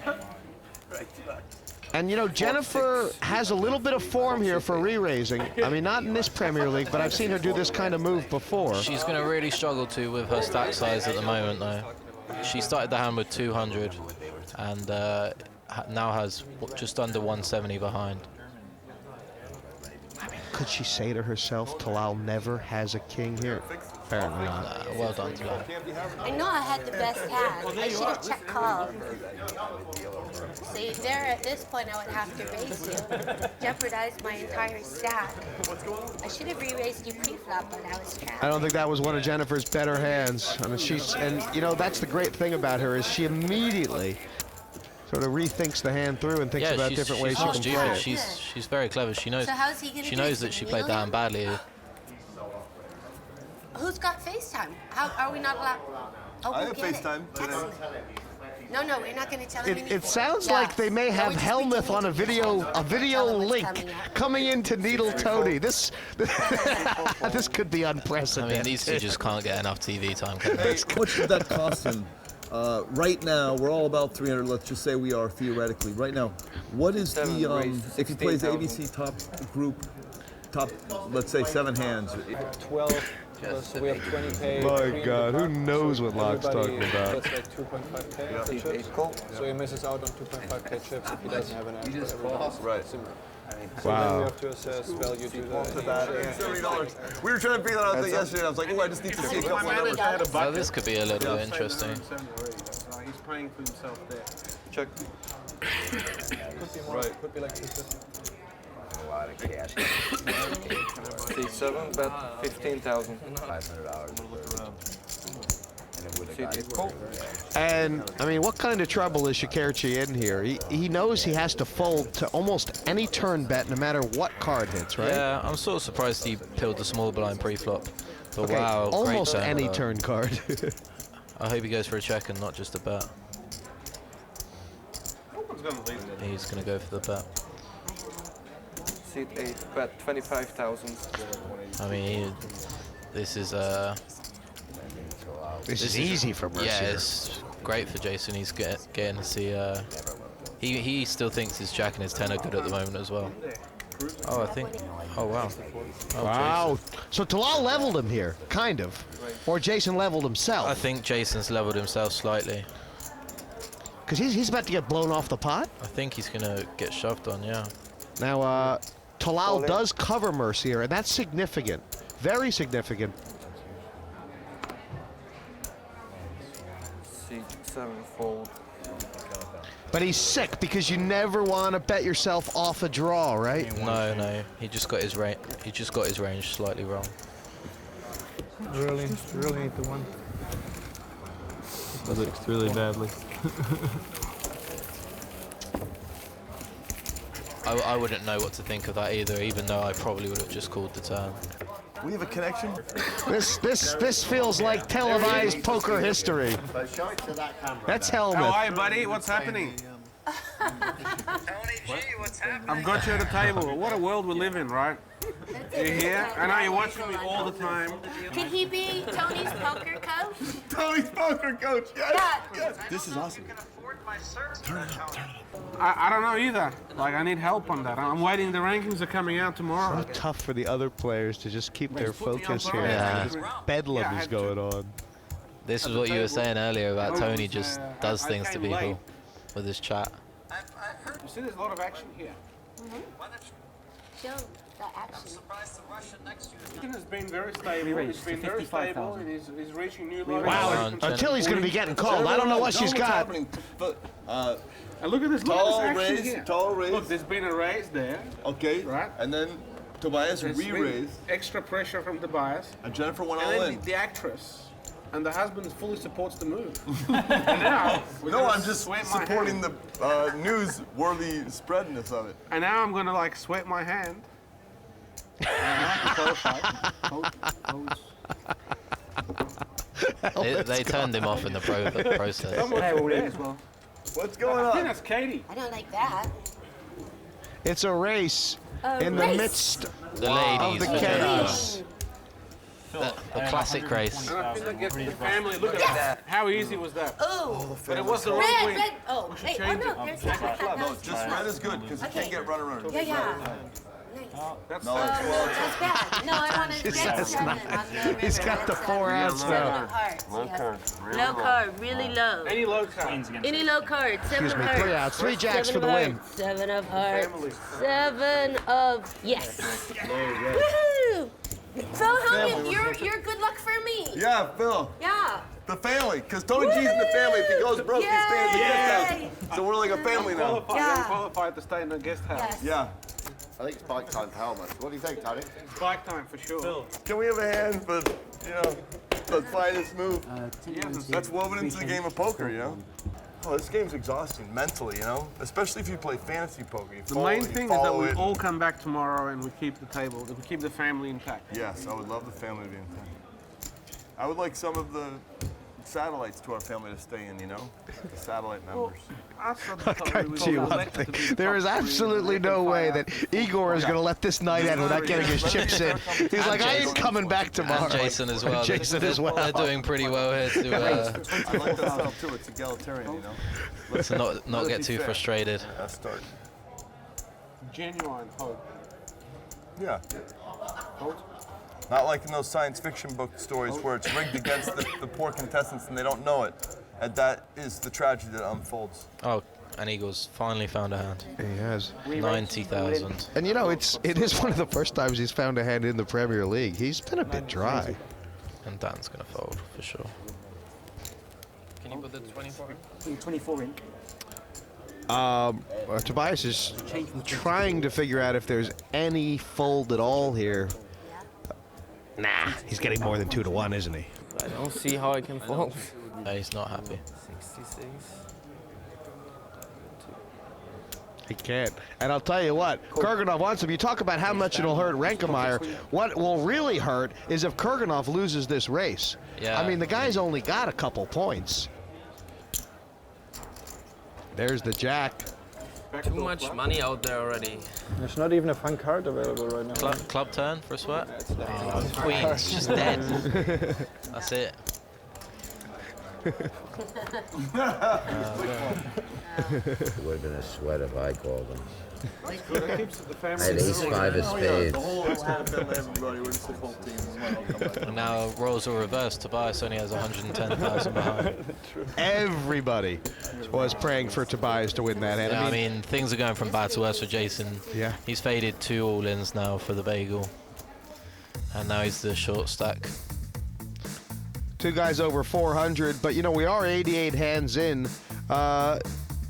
And you know, Jennifer has a little bit of form here for re-raising. I mean, not in this Premier League, but I've seen her do this kind of move before. She's going to really struggle to with her stack size at the moment, though. She started the hand with 200 and now has just under 170 behind. I mean, could she say to herself, Talal never has a king here? Apparently not. Well done, Talal. I know I had the best hand. I should have checked call. See, there at this point I would have to raise you. Jeopardize my entire stack. I should have re-raised you pre-flop, but I was trapped. I don't think that was one of Jennifer's better hands. I mean, and you know, that's the great thing about her is she immediately sort of rethinks the hand through and thinks about different ways she can play it. She's very clever. She knows. So how's he gonna she knows that she played down badly. Who's got FaceTime? How are we not allowed? Oh, I have FaceTime. No, we're not going to tell him anything. It sounds like they may have Hellmuth on a video link coming into Needle Tony. This could be unprecedented. I mean, these two just can't get enough TV time. Can they? How much would that cost him? Right now, we're all about 300. Let's just say we are theoretically. Right now, what is the if he plays ABC top group? Top, let's say 7 hands. 12. So we have 20k. My God, who knows what Laak's talking about? That's like 2.5k for chips. So he misses out on 2.5k chips if he doesn't have an average. Right. So Wow. then we have to assess value to that. $70. We were trying to figure that out yesterday. I was like, oh, I just need to see a couple of numbers. So this could be a little interesting. He's paying for himself there. Check. Could be more. Could be like 250. A lot of cash. C7, bet 15,000. $500. And, I mean, what kind of trouble is Shakerchi in here? He knows he has to fold to almost any turn bet, no matter what card hits, right? Yeah, I'm sort of surprised he peeled the small blind pre-flop. But Okay, wow, almost great any though. turn card. I hope he goes for a check and not just a bet. He's going to go for the bet. Seat 8, bet 25,000. I mean, this is This is easy for Mercier. Yeah, it's great for Jason. He's getting to see. He still thinks his jack and his 10 are good at the moment as well. Oh, I think. Oh, wow. Oh, Wow. Jason. So Talal leveled him here, kind of. Or Jason leveled himself. I think Jason's leveled himself slightly. Because he's about to get blown off the pot. I think he's going to get shoved on, yeah. Now, Talal does cover Mercier, and that's significant. Very significant. C7 fold. But he's sick because you never want to bet yourself off a draw, right? No. He just got his range. He just got his range slightly wrong. Really need to win. That looks really badly. I wouldn't know what to think of that either, even though I probably would have just called the turn. We have a connection. This feels like televised poker history. Show it to that camera. That's How Hellmuth. are you, buddy? What's happening? I've got you at the table. What a world we live in, right? You're here. I know you're watching me all the time. Can he be Tony's poker coach? Tony's poker coach. Yes. Yeah. Yes. This is awesome. I don't know either. Like, I need help on that. I'm waiting. The rankings are coming out tomorrow. So tough for the other players to just keep their put me on focus here. blast. Yeah. This bedlam is going on. This is what you were saying earlier about Tony just does I things to came people late. with his chat. You see, there's a lot of action here. Show the action. He has been very stable. He's been very stable. And he's reaching new lows. Wow, until he's going to be getting called. I don't know what she's got. And look at this. Look Tall at this action raise, here. tall raise. Look, there's been a raise there. Okay. Right. And then Tobias There's been re-raised. extra pressure from Tobias. And Jennifer went And all then in. the actress and the husband fully supports the move. And now, No, I'm just supporting the news-worthy spreadness of it. And now I'm going to like sweat my hand. They turned him off in the process. What's going I think on? that's Katie. I don't like that. It's a race in the race. midst The of ladies. the with chaos. the classic race. And I feel like the family. Look at that. How easy was that? Oh, But it was the wrong red, way. red. Oh, wait. Oh, no. There's that. No, just red is good because you can't get run around. Yeah, yeah. That's No, That's bad. No, I want to get That's seven not- on the river. He's got the That's four outs seven now. of hearts. Low card, really low. Any low cards. Any low card, seven Excuse of me, hearts. 3 outs, 3 jacks for Seven the of win. hearts, seven of hearts. Seven of yes. Woohoo! Phil Hellmuth, you're good luck for me. Yeah, Phil. Yeah. The family, because Tony G's in the family. If he goes broke, he stays in the guest house. So we're like a family now. I'm qualified to stay in the guest house. Yes. Yeah. I think it's bike time for Hellmuth. What do you think, Tony? It's bike time for sure. Can we have a hand for, the finest move? That's woven into the game of poker, Oh, this game's exhausting mentally, especially if you play fantasy poker. The main thing is that we all come back tomorrow and we keep the table, that we keep the family intact. Yes, I would love the family to be intact. I would like some of the satellites to our family to stay in, the satellite members. There is absolutely no way that Igor is going to let this night end without getting his chips in. He's like, I ain't coming back tomorrow. And Jason as well. Jason as well. They're doing pretty well here to I like that style too. It's egalitarian, to not get too frustrated. Let's start. Genuine hope. Yeah. Hold. Not like in those science fiction book stories where it's rigged against the poor contestants and they don't know it. And that is the tragedy that unfolds. Oh, and Igor's finally found a hand. He has. 90,000. And you know, it is one of the first times he's found a hand in the Premier League. He's been a bit dry. And Dan's going to fold, for sure. Can you put the 24? 24 ink. Tobias is trying to figure out if there's any fold at all here. Nah, he's getting more than 2 to 1, isn't he? I don't see how I can fold. No, he's not happy. 66. He can't. And I'll tell you what, Kurganov wants him. You talk about how much it'll hurt Reinkemeier. What will really hurt is if Kurganov loses this race. Yeah. I mean, the guy's only got a couple points. There's the jack. Too much money out there already. There's not even a fun card available right now. Club turn for a sweat. Oh, Queen's just dead. That's it. It would have been a sweat if I called him. I had ace-5 of spades. And now roles are reversed. Tobias only has 110,000 behind. Everybody was praying for Tobias to win that hand. Yeah, I mean, things are going from bad to worse for Jason. Yeah. He's faded 2 all-ins now for the bagel. And now he's the short stack. 2 guys over 400, but you know, we are 88 hands in.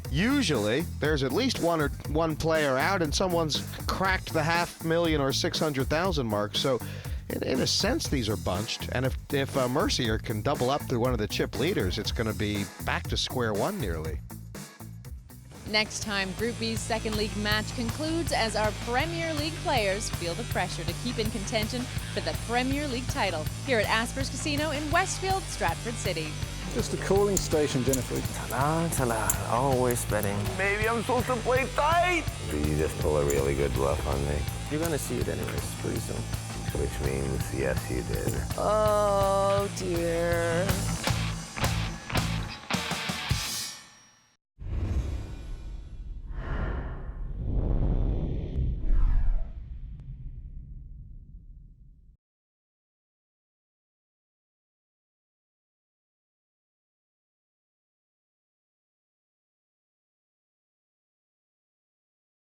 Usually, there's at least one player out, and someone's cracked the $500,000 or 600,000 mark. So, in a sense, these are bunched. And if Mercier can double up through one of the chip leaders, it's going to be back to square one nearly. Next time, Group B's second league match concludes as our Premier League players feel the pressure to keep in contention for the Premier League title here at Asper's Casino in Westfield, Stratford City. Just a cooling station, Jennifer. Talal, always betting. Maybe I'm supposed to play tight. Did you just pull a really good bluff on me? You're gonna see it anyways, pretty soon. Which means, yes, you did. Oh dear.